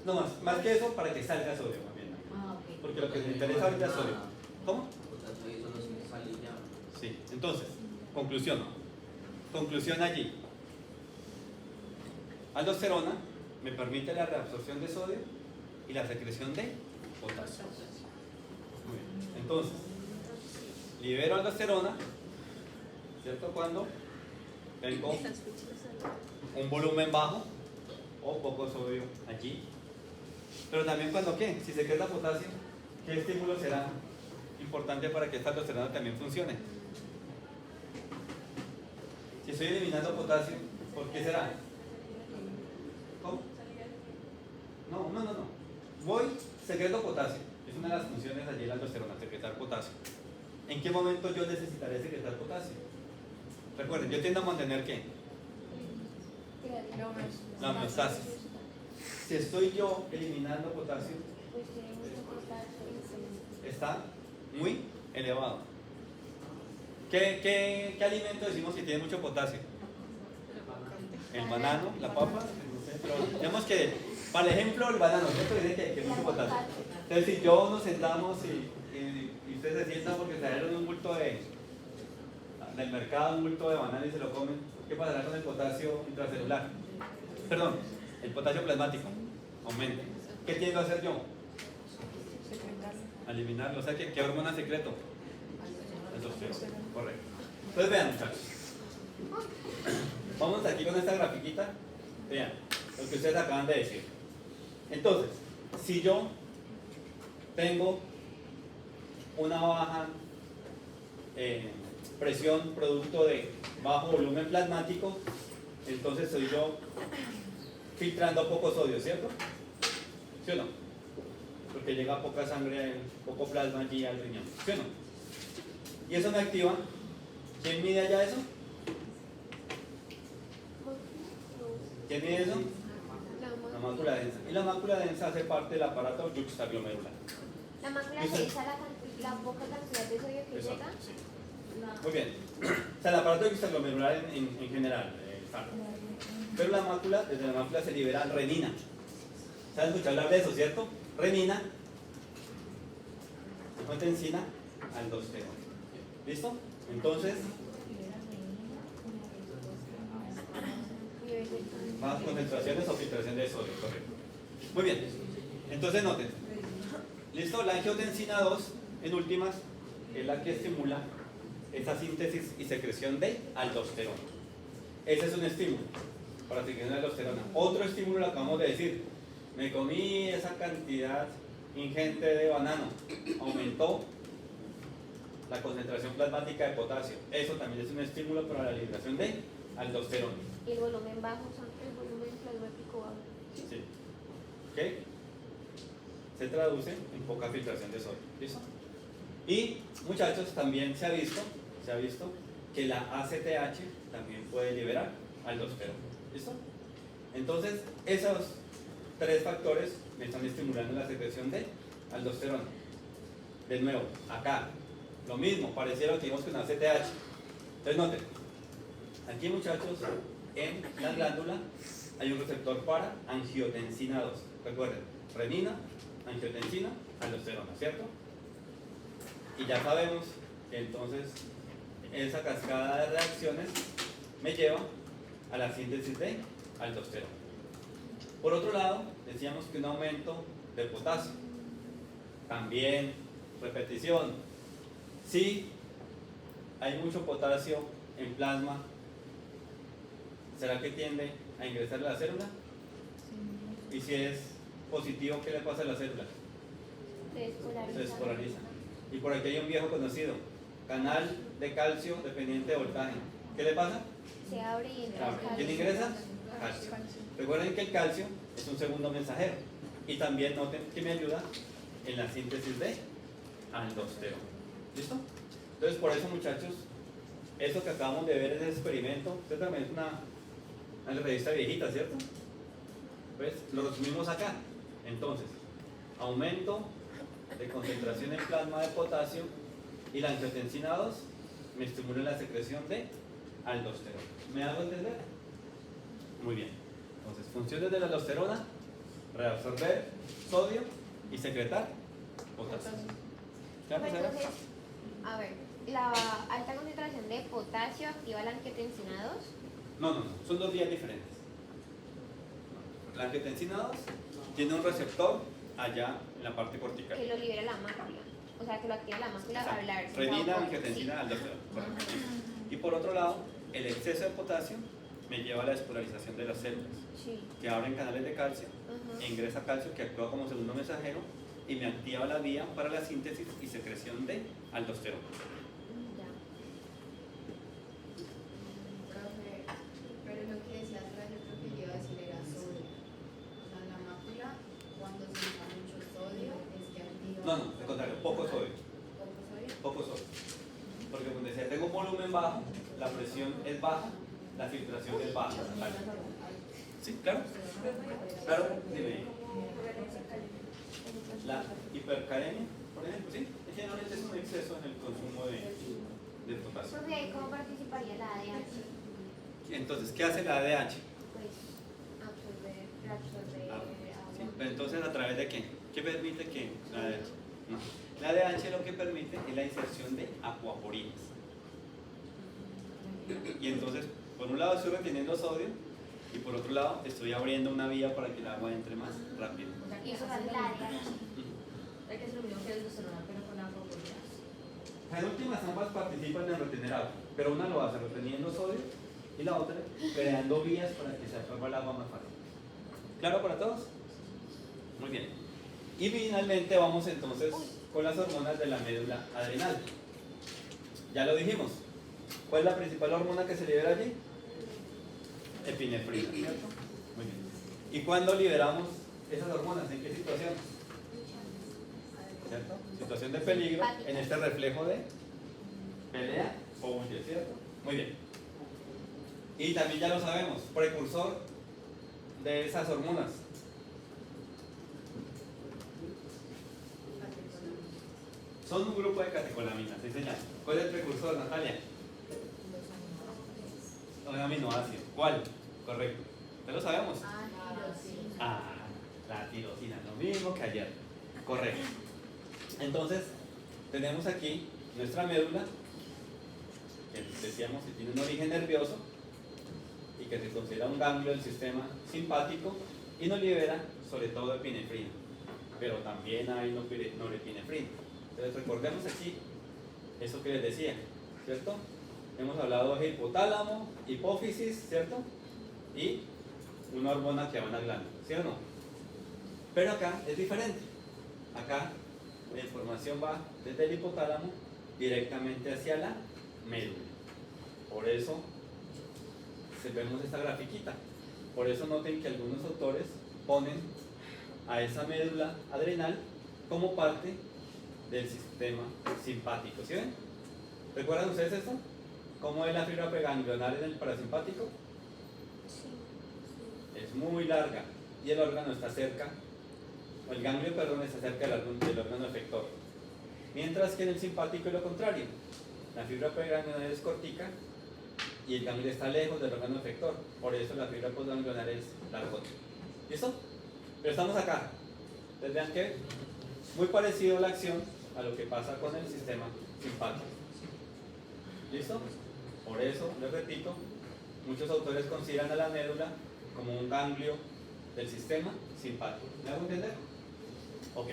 no más que eso para que salga sodio más bien. Ok. Porque lo que me interesa ahorita es sodio. ¿Cómo? Potasio y solo sin salir ya. Sí, entonces, conclusión. Conclusión allí. Aldosterona me permite la reabsorción de sodio y la secreción de potasio. Muy bien. Entonces, libero aldosterona, ¿cierto? Cuando tengo un volumen bajo o poco sodio allí. Pero también cuando ¿qué? Si secreta potasio, ¿qué estímulo será importante para que esta aldosterona también funcione? Si estoy eliminando potasio, ¿por qué será? ¿Cómo? No. Voy, secreto potasio. Es una de las funciones allí de la aldosterona, secretar potasio. ¿En qué momento yo necesitaré secretar potasio? Recuerden, yo tiendo a mantener ¿qué? La homeostasis. Si estoy yo eliminando potasio, Pues tiene mucho potasio. está muy elevado. ¿Qué alimento decimos que tiene mucho potasio? El banano, la papa, no sé, pero digamos que, para el ejemplo, el banano, ¿cierto? Dice que es mucho potasio. Entonces, si yo nos sentamos y ustedes se sientan porque trajeron un bulto del mercado, un bulto de banano y se lo comen, ¿qué pasará con el potasio intracelular? Perdón, el potasio plasmático aumenta. ¿Qué tiendo a hacer yo? Eliminarlo. O sea, ¿qué hormona secreto? Aldosterona. Correcto. Entonces vean, muchachos. Vamos aquí con esta grafiquita. Vean lo que ustedes acaban de decir. Entonces, si yo tengo una baja presión producto de bajo volumen plasmático, entonces soy yo filtrando poco sodio, ¿cierto? ¿Sí o no? Porque llega poca sangre, poco plasma allí al riñón, ¿sí o no? Y eso me activa. ¿Quién mide allá eso? ¿Quién mide eso? La mácula densa. Y la mácula densa hace parte del aparato yuxtaglomerular. La mácula ¿Listo? densa, la poca cantidad de sodio que Exacto, llega. sí. Muy bien. O sea, el aparato yuxtaglomerular en general. Pero la mácula, desde la mácula se libera renina. ¿Saben escuchar hablar de eso, cierto? Renina, angiotensina, aldosterona. ¿Listo? Entonces, más concentraciones o filtración de sodio, correcto. Muy bien. Entonces noten. ¿Listo? La angiotensina 2, en últimas, es la que estimula esa síntesis y secreción de aldosterona. Ese es un estímulo para la secreción de aldosterona. Otro estímulo lo acabamos de decir. Me comí esa cantidad ingente de banano. Aumentó la concentración plasmática de potasio. Eso también es un estímulo para la liberación de aldosterona. Y el volumen bajo, el volumen plasmático bajo. Sí. ¿Ok? Se traduce en poca filtración de sodio. ¿Listo? Y muchachos, también se ha visto que la ACTH también puede liberar aldosterona. ¿Listo? Entonces, esos tres factores me están estimulando la secreción de aldosterona. De nuevo, acá, lo mismo, pareciera lo que vimos con la ACTH. Entonces, noten, aquí muchachos, en la glándula hay un receptor para angiotensina 2. Recuerden, renina, angiotensina, aldosterona, ¿cierto? Y ya sabemos que entonces esa cascada de reacciones me lleva a la síntesis de aldosterona. Por otro lado, decíamos que un aumento del potasio. También, repetición. Si hay mucho potasio en plasma, ¿será que tiende a ingresar a la célula? Y si es positivo, ¿qué le pasa a la célula? Se despolariza. Y por aquí hay un viejo conocido, canal de calcio dependiente de voltaje. ¿Qué le pasa? Se abre y entra Abre. calcio. ¿Quién ingresa? Calcio. Recuerden que el calcio es un segundo mensajero. Y también noten que me ayuda en la síntesis de aldosterona. ¿Listo? Entonces, por eso, muchachos, eso que acabamos de ver es el experimento. Esto también es una revista viejita, ¿cierto? Pues lo resumimos acá. Entonces, aumento de concentración en plasma de potasio y la angiotensina 2 me estimula la secreción de aldosterona. ¿Me hago entender? Muy bien. Entonces, funciones de la aldosterona: reabsorber sodio y secretar potasio. ¿Claro, Pero Sara? entonces, a ver, la alta concentración de potasio activa la angiotensina 2. No, son dos vías diferentes. La angiotensina 2 tiene un receptor allá en la parte cortical. Que lo libera la mácula. O sea, que lo activa la mácula al hablar. Renina, angiotensina, aldosterona. Correcto. Y por otro lado, el exceso de potasio me lleva a la despolarización de las células, Sí. que abren canales de calcio, Ajá. e ingresa calcio que actúa como segundo mensajero y me activa la vía para la síntesis y secreción de aldosterona. Ya. Profe, pero lo que decía atrás, yo creo que yo iba a decir era sodio. O sea, en la mácula, cuando se usa mucho sodio, es que activa. No, al contrario, poco sodio. ¿Poco sodio? Poco sodio. Porque como decía, tengo un volumen bajo, la presión es baja, la filtración es baja. ¿Sí? ¿Claro? Claro, dime. La hipercalemia, por ejemplo, ¿sí? Generalmente es un exceso en el consumo de potasio. Profe, ¿ahí cómo participaría la ADH? Entonces, ¿qué hace la ADH? Pues absorber, reabsorber Ah, agua. sí, pero entonces, ¿a través de qué? ¿Qué permite que la ADH? No. La ADH lo que permite es la inserción de acuaporinas. Y entonces, por un lado estoy reteniendo sodio y por otro lado estoy abriendo una vía para que el agua entre más rápido. O sea, Y que eso hace es lo la mismo- ADH. hay que hacer lo mismo que el aldosterona, pero con agua pura. En últimas ambas participan en retener agua, pero una lo hace reteniendo sodio y la otra creando vías para que se absorba el agua más fácil. ¿Claro para todos? Muy bien. Y finalmente vamos entonces con las hormonas de la médula adrenal. Ya lo dijimos. ¿Cuál es la principal hormona que se libera allí? Epinefrina, ¿cierto? Muy bien. ¿Y cuándo liberamos esas hormonas? ¿En qué situación? ¿Cierto? Situación de peligro, en este reflejo de pelea o huye, ¿cierto? Muy bien. Y también ya lo sabemos, precursor de esas hormonas. Son un grupo de catecolaminas, ¿sí señal? ¿Cuál es el precursor, Natalia? Un aminoácido. ¿Cuál? Correcto. ¿Ya lo sabemos? Ah, la tirosina, lo mismo que ayer. Correcto. Entonces, tenemos aquí nuestra médula, que decíamos que tiene un origen nervioso y que se considera un ganglio del sistema simpático y nos libera sobre todo epinefrina, pero también hay norepinefrina. Entonces, recordemos aquí eso que les decía, ¿cierto? Hemos hablado de hipotálamo, hipófisis, ¿cierto? Y una hormona que va a una glándula, ¿sí o no? Pero acá es diferente. Acá la información va desde el hipotálamo directamente hacia la médula. Por eso vemos esta grafiquita. Por eso noten que algunos autores ponen a esa médula adrenal como parte del sistema simpático. ¿Sí ven? ¿Recuerdan ustedes esto? ¿Cómo es la fibra preganglionar en el parasimpático? Es muy larga y el órgano está cerca, o el ganglio, perdón, está cerca del órgano efector. Mientras que en el simpático es lo contrario. La fibra preganglionar es cortica y el ganglio está lejos del órgano efector. Por eso la fibra postganglionar es largota. ¿Listo? Pero estamos acá. Entonces vean que muy parecido la acción a lo que pasa con el sistema simpático. ¿Listo? Por eso, les repito, muchos autores consideran a la médula como un ganglio del sistema simpático. ¿Me hago entender? Ok.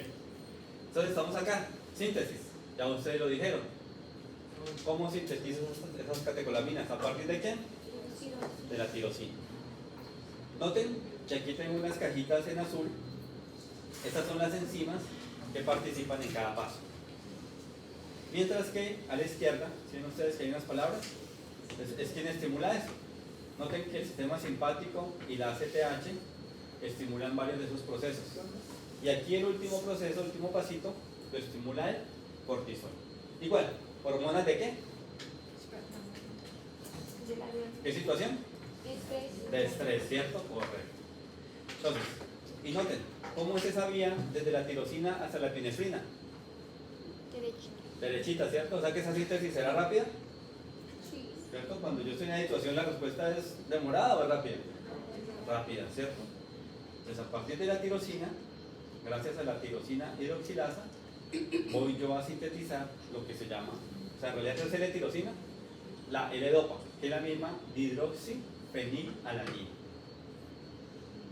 Entonces estamos acá. Síntesis. Ya ustedes lo dijeron. ¿Cómo sintetizo esas catecolaminas? ¿A partir de qué? De la tirosina. Noten que aquí tengo unas cajitas en azul. Estas son las enzimas que participan en cada paso. Mientras que a la izquierda, si ven ustedes que hay unas palabras, es quien estimula eso. Noten que el sistema simpático y la ACTH estimulan varios de esos procesos. Y aquí el último proceso, el último pasito, lo estimula el cortisol. Igual, ¿hormonas de qué? ¿Qué situación? De estrés, ¿cierto? Correcto. Entonces, y noten, ¿cómo es esa vía desde la tirosina hasta la epinefrina? Derechita, ¿cierto? O sea que esa síntesis será rápida. Sí. ¿Cierto? Cuando yo estoy en la situación, la respuesta es demorada o es rápida. Rápida, ¿cierto? Entonces, a partir de la tirosina, gracias a la tirosina hidroxilasa, voy yo a sintetizar lo que se llama, o sea, en realidad es L-tirosina, la L-dopa, que es la misma dihidroxifenilalanina.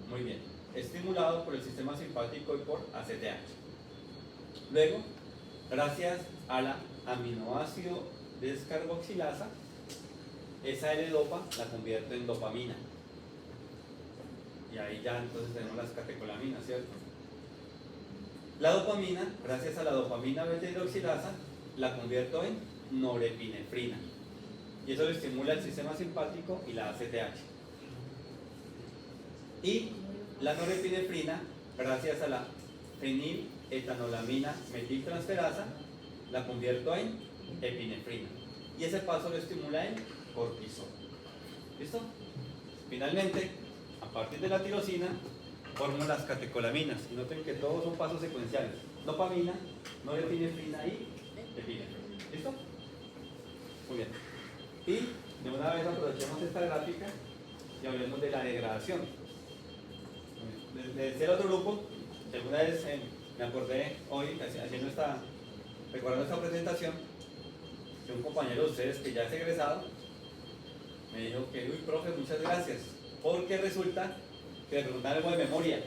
Muy bien, estimulado por el sistema simpático y por ACTH. Luego, gracias a la aminoácido descarboxilasa, esa L-dopa la convierte en dopamina. Y ahí ya entonces tenemos las catecolaminas, ¿cierto? La dopamina, gracias a la dopamina beta-hidroxilasa, la convierto en norepinefrina. Y eso lo estimula el sistema simpático y la ACTH. Y la norepinefrina, gracias a la feniletonolamina metiltransferasa, la convierto en epinefrina. Y ese paso lo estimula el cortisol. ¿Listo? Finalmente, a partir de la tirosina, formo las catecolaminas. Y noten que todos son pasos secuenciales. Dopamina, norepinefrina y epinefrina. ¿Listo? Muy bien. Y de una vez aprovechemos esta gráfica y hablemos de la degradación. Desde el otro grupo, alguna vez me acordé hoy, recordando esta presentación, de un compañero de ustedes que ya es egresado, me dijo que, uy, profe, muchas gracias, porque resulta que le preguntaron algo de memoria,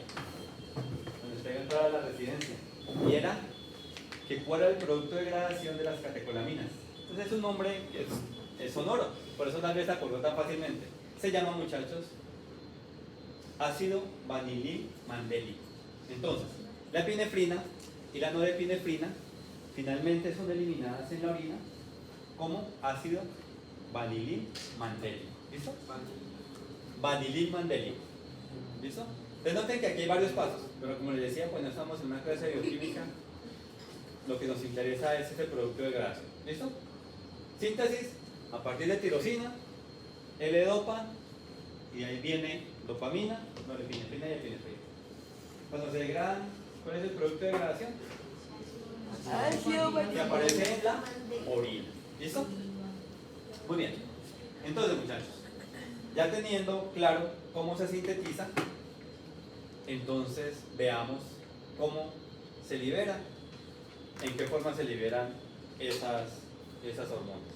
cuando usted entraba a la residencia, y era que cuál era el producto de degradación de las catecolaminas. Entonces es un nombre que es sonoro, por eso tal vez se acordó tan fácilmente. Se llama, muchachos, ácido vanilil-mandélico. Entonces, la epinefrina y la norepinefrina finalmente son eliminadas en la orina como ácido vanilil-mandélico. ¿Listo? Vanilil-mandélico. ¿Listo? Entonces noten que aquí hay varios pasos, pero como les decía, pues no estamos en una clase de bioquímica, lo que nos interesa es ese producto de degradación. ¿Listo? Síntesis a partir de tirosina, L-dopa, y ahí viene dopamina, norepinefrina y epinefrina. Cuando se degradan, ¿cuál es el producto de degradación? Que aparece en la orina. ¿Listo? Muy bien. Entonces, muchachos, ya teniendo claro cómo se sintetiza, entonces veamos cómo se libera, en qué forma se liberan esas hormonas.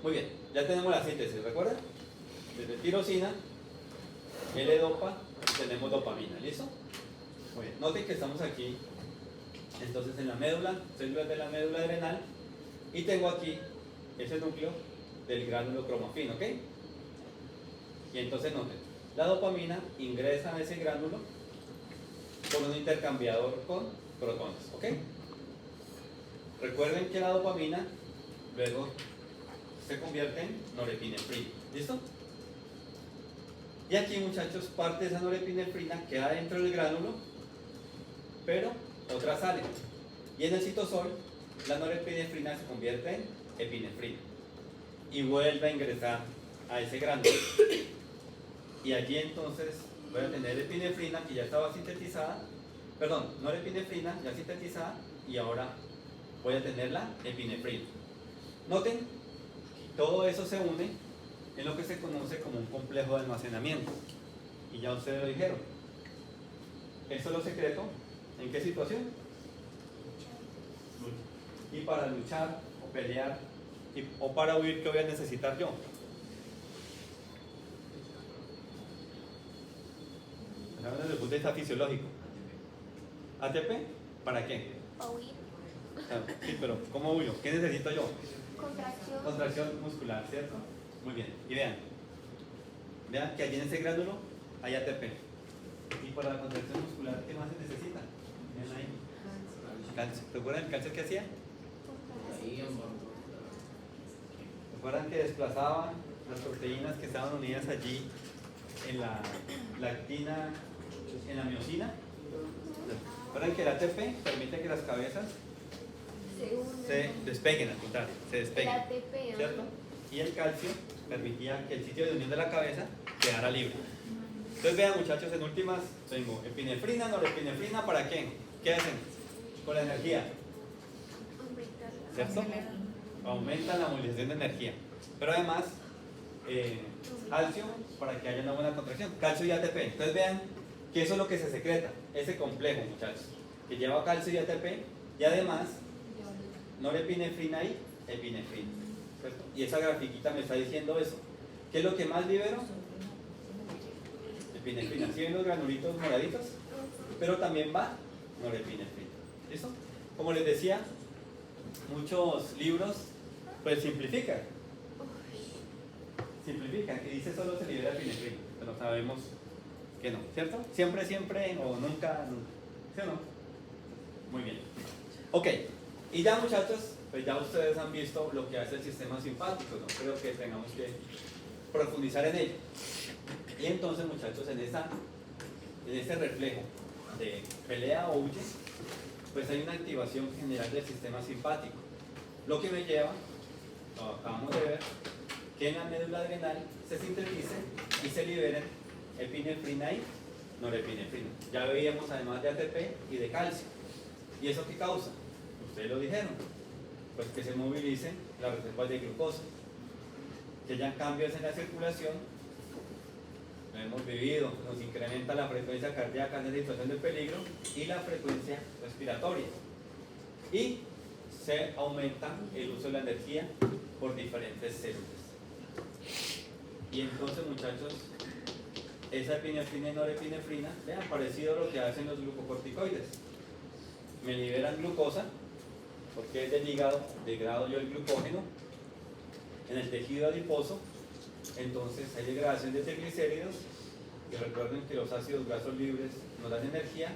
Muy bien, ya tenemos la síntesis, ¿recuerdan? Desde tirosina, L-dopa, tenemos dopamina, ¿listo? Muy bien, noten que estamos aquí, entonces en la médula, células de la médula adrenal, y tengo aquí ese núcleo del gránulo cromafino, ¿ok? Y entonces noten, la dopamina ingresa a ese gránulo por un intercambiador con protones, ¿ok? Recuerden que la dopamina luego se convierte en norepinefrina, ¿listo? Y aquí, muchachos, parte de esa norepinefrina queda dentro del gránulo, pero otra sale. Y en el citosol, la norepinefrina se convierte en epinefrina y vuelve a ingresar a ese gránulo. Y allí entonces voy a tener epinefrina que ya estaba sintetizada, perdón, norepinefrina ya sintetizada, y ahora voy a tener la epinefrina. Noten, todo eso se une en lo que se conoce como un complejo de almacenamiento. Y ya ustedes lo dijeron. ¿Esto es lo secreto? ¿En qué situación? Y para luchar o pelear o para huir, ¿qué voy a necesitar yo? Hablamos desde el punto de vista fisiológico. ATP, ¿para qué? Pa' huir. Sí, pero ¿cómo huyo? ¿Qué necesito yo? Contracción. Contracción muscular, ¿cierto? Muy bien. Y vean que allí en ese gránulo hay ATP. Y para la contracción muscular, ¿qué más se necesita? Vean ahí. Calcio. ¿Recuerdan el calcio que hacía? ¿Recuerdan que desplazaba las proteínas que estaban unidas allí en la lactina, en la miosina? ¿Recuerdan que el ATP permite que las cabezas se despeguen, al contrario, se El despeguen? ATP, ¿Cierto? Y el calcio permitía que el sitio de unión de la cabeza quedara libre. Entonces vean, muchachos, en últimas tengo epinefrina, norepinefrina, ¿para qué? ¿Qué hacen con la energía? ¿Cierto? Aumentan la movilización de energía. Pero además, calcio para que haya una buena contracción. Calcio y ATP. Entonces vean que eso es lo que se secreta, ese complejo, muchachos, que lleva calcio y ATP y además norepinefrina y epinefrina. ¿Cierto? Y esa grafiquita me está diciendo eso. ¿Qué es lo que más libero? Epinefrina. ¿Sí ven los granulitos moraditos? Pero también va norepinefrina. ¿Listo? Como les decía, muchos libros pues simplifican y dice solo se libera epinefrina, pero sabemos que no, ¿cierto? Siempre o nunca, ¿sí o no? Muy bien. Ok, y ya, muchachos, pues ya ustedes han visto lo que hace el sistema simpático, no creo que tengamos que profundizar en ello. Y entonces, muchachos, en este reflejo de pelea o huye, pues hay una activación general del sistema simpático, lo que me lleva, lo acabamos de ver, que en la médula adrenal se sintetice y se liberen epinefrina y norepinefrina. Ya veíamos además de ATP y de calcio. ¿Y eso qué causa? Ustedes lo dijeron, pues que se movilicen las reservas de glucosa, que hayan cambios en la circulación, lo hemos vivido, nos incrementa la frecuencia cardíaca en situación de peligro y la frecuencia respiratoria. Y se aumenta el uso de la energía por diferentes células. Y entonces, muchachos, esa epinefrina y norepinefrina, vean, parecido a lo que hacen los glucocorticoides. Me liberan glucosa, porque es del hígado, degrado yo el glucógeno en el tejido adiposo, entonces hay degradación de triglicéridos, y recuerden que los ácidos grasos libres nos dan energía,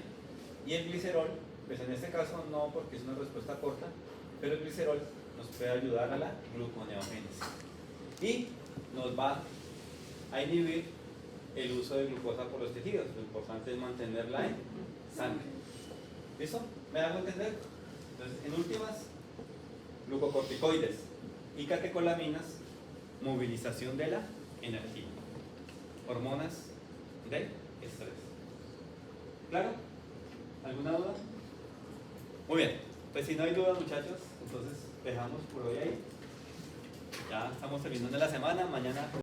y el glicerol, pues en este caso no, porque es una respuesta corta, pero el glicerol nos puede ayudar a la gluconeogénesis y nos va a inhibir el uso de glucosa por los tejidos. Lo importante es mantenerla en sangre. ¿Listo? ¿Me hago entender? Entonces, en últimas, glucocorticoides y catecolaminas, movilización de la energía, hormonas de estrés. ¿Claro? ¿Alguna duda? Muy bien, pues si no hay dudas, muchachos, entonces dejamos por hoy ahí. Ya estamos terminando la semana, mañana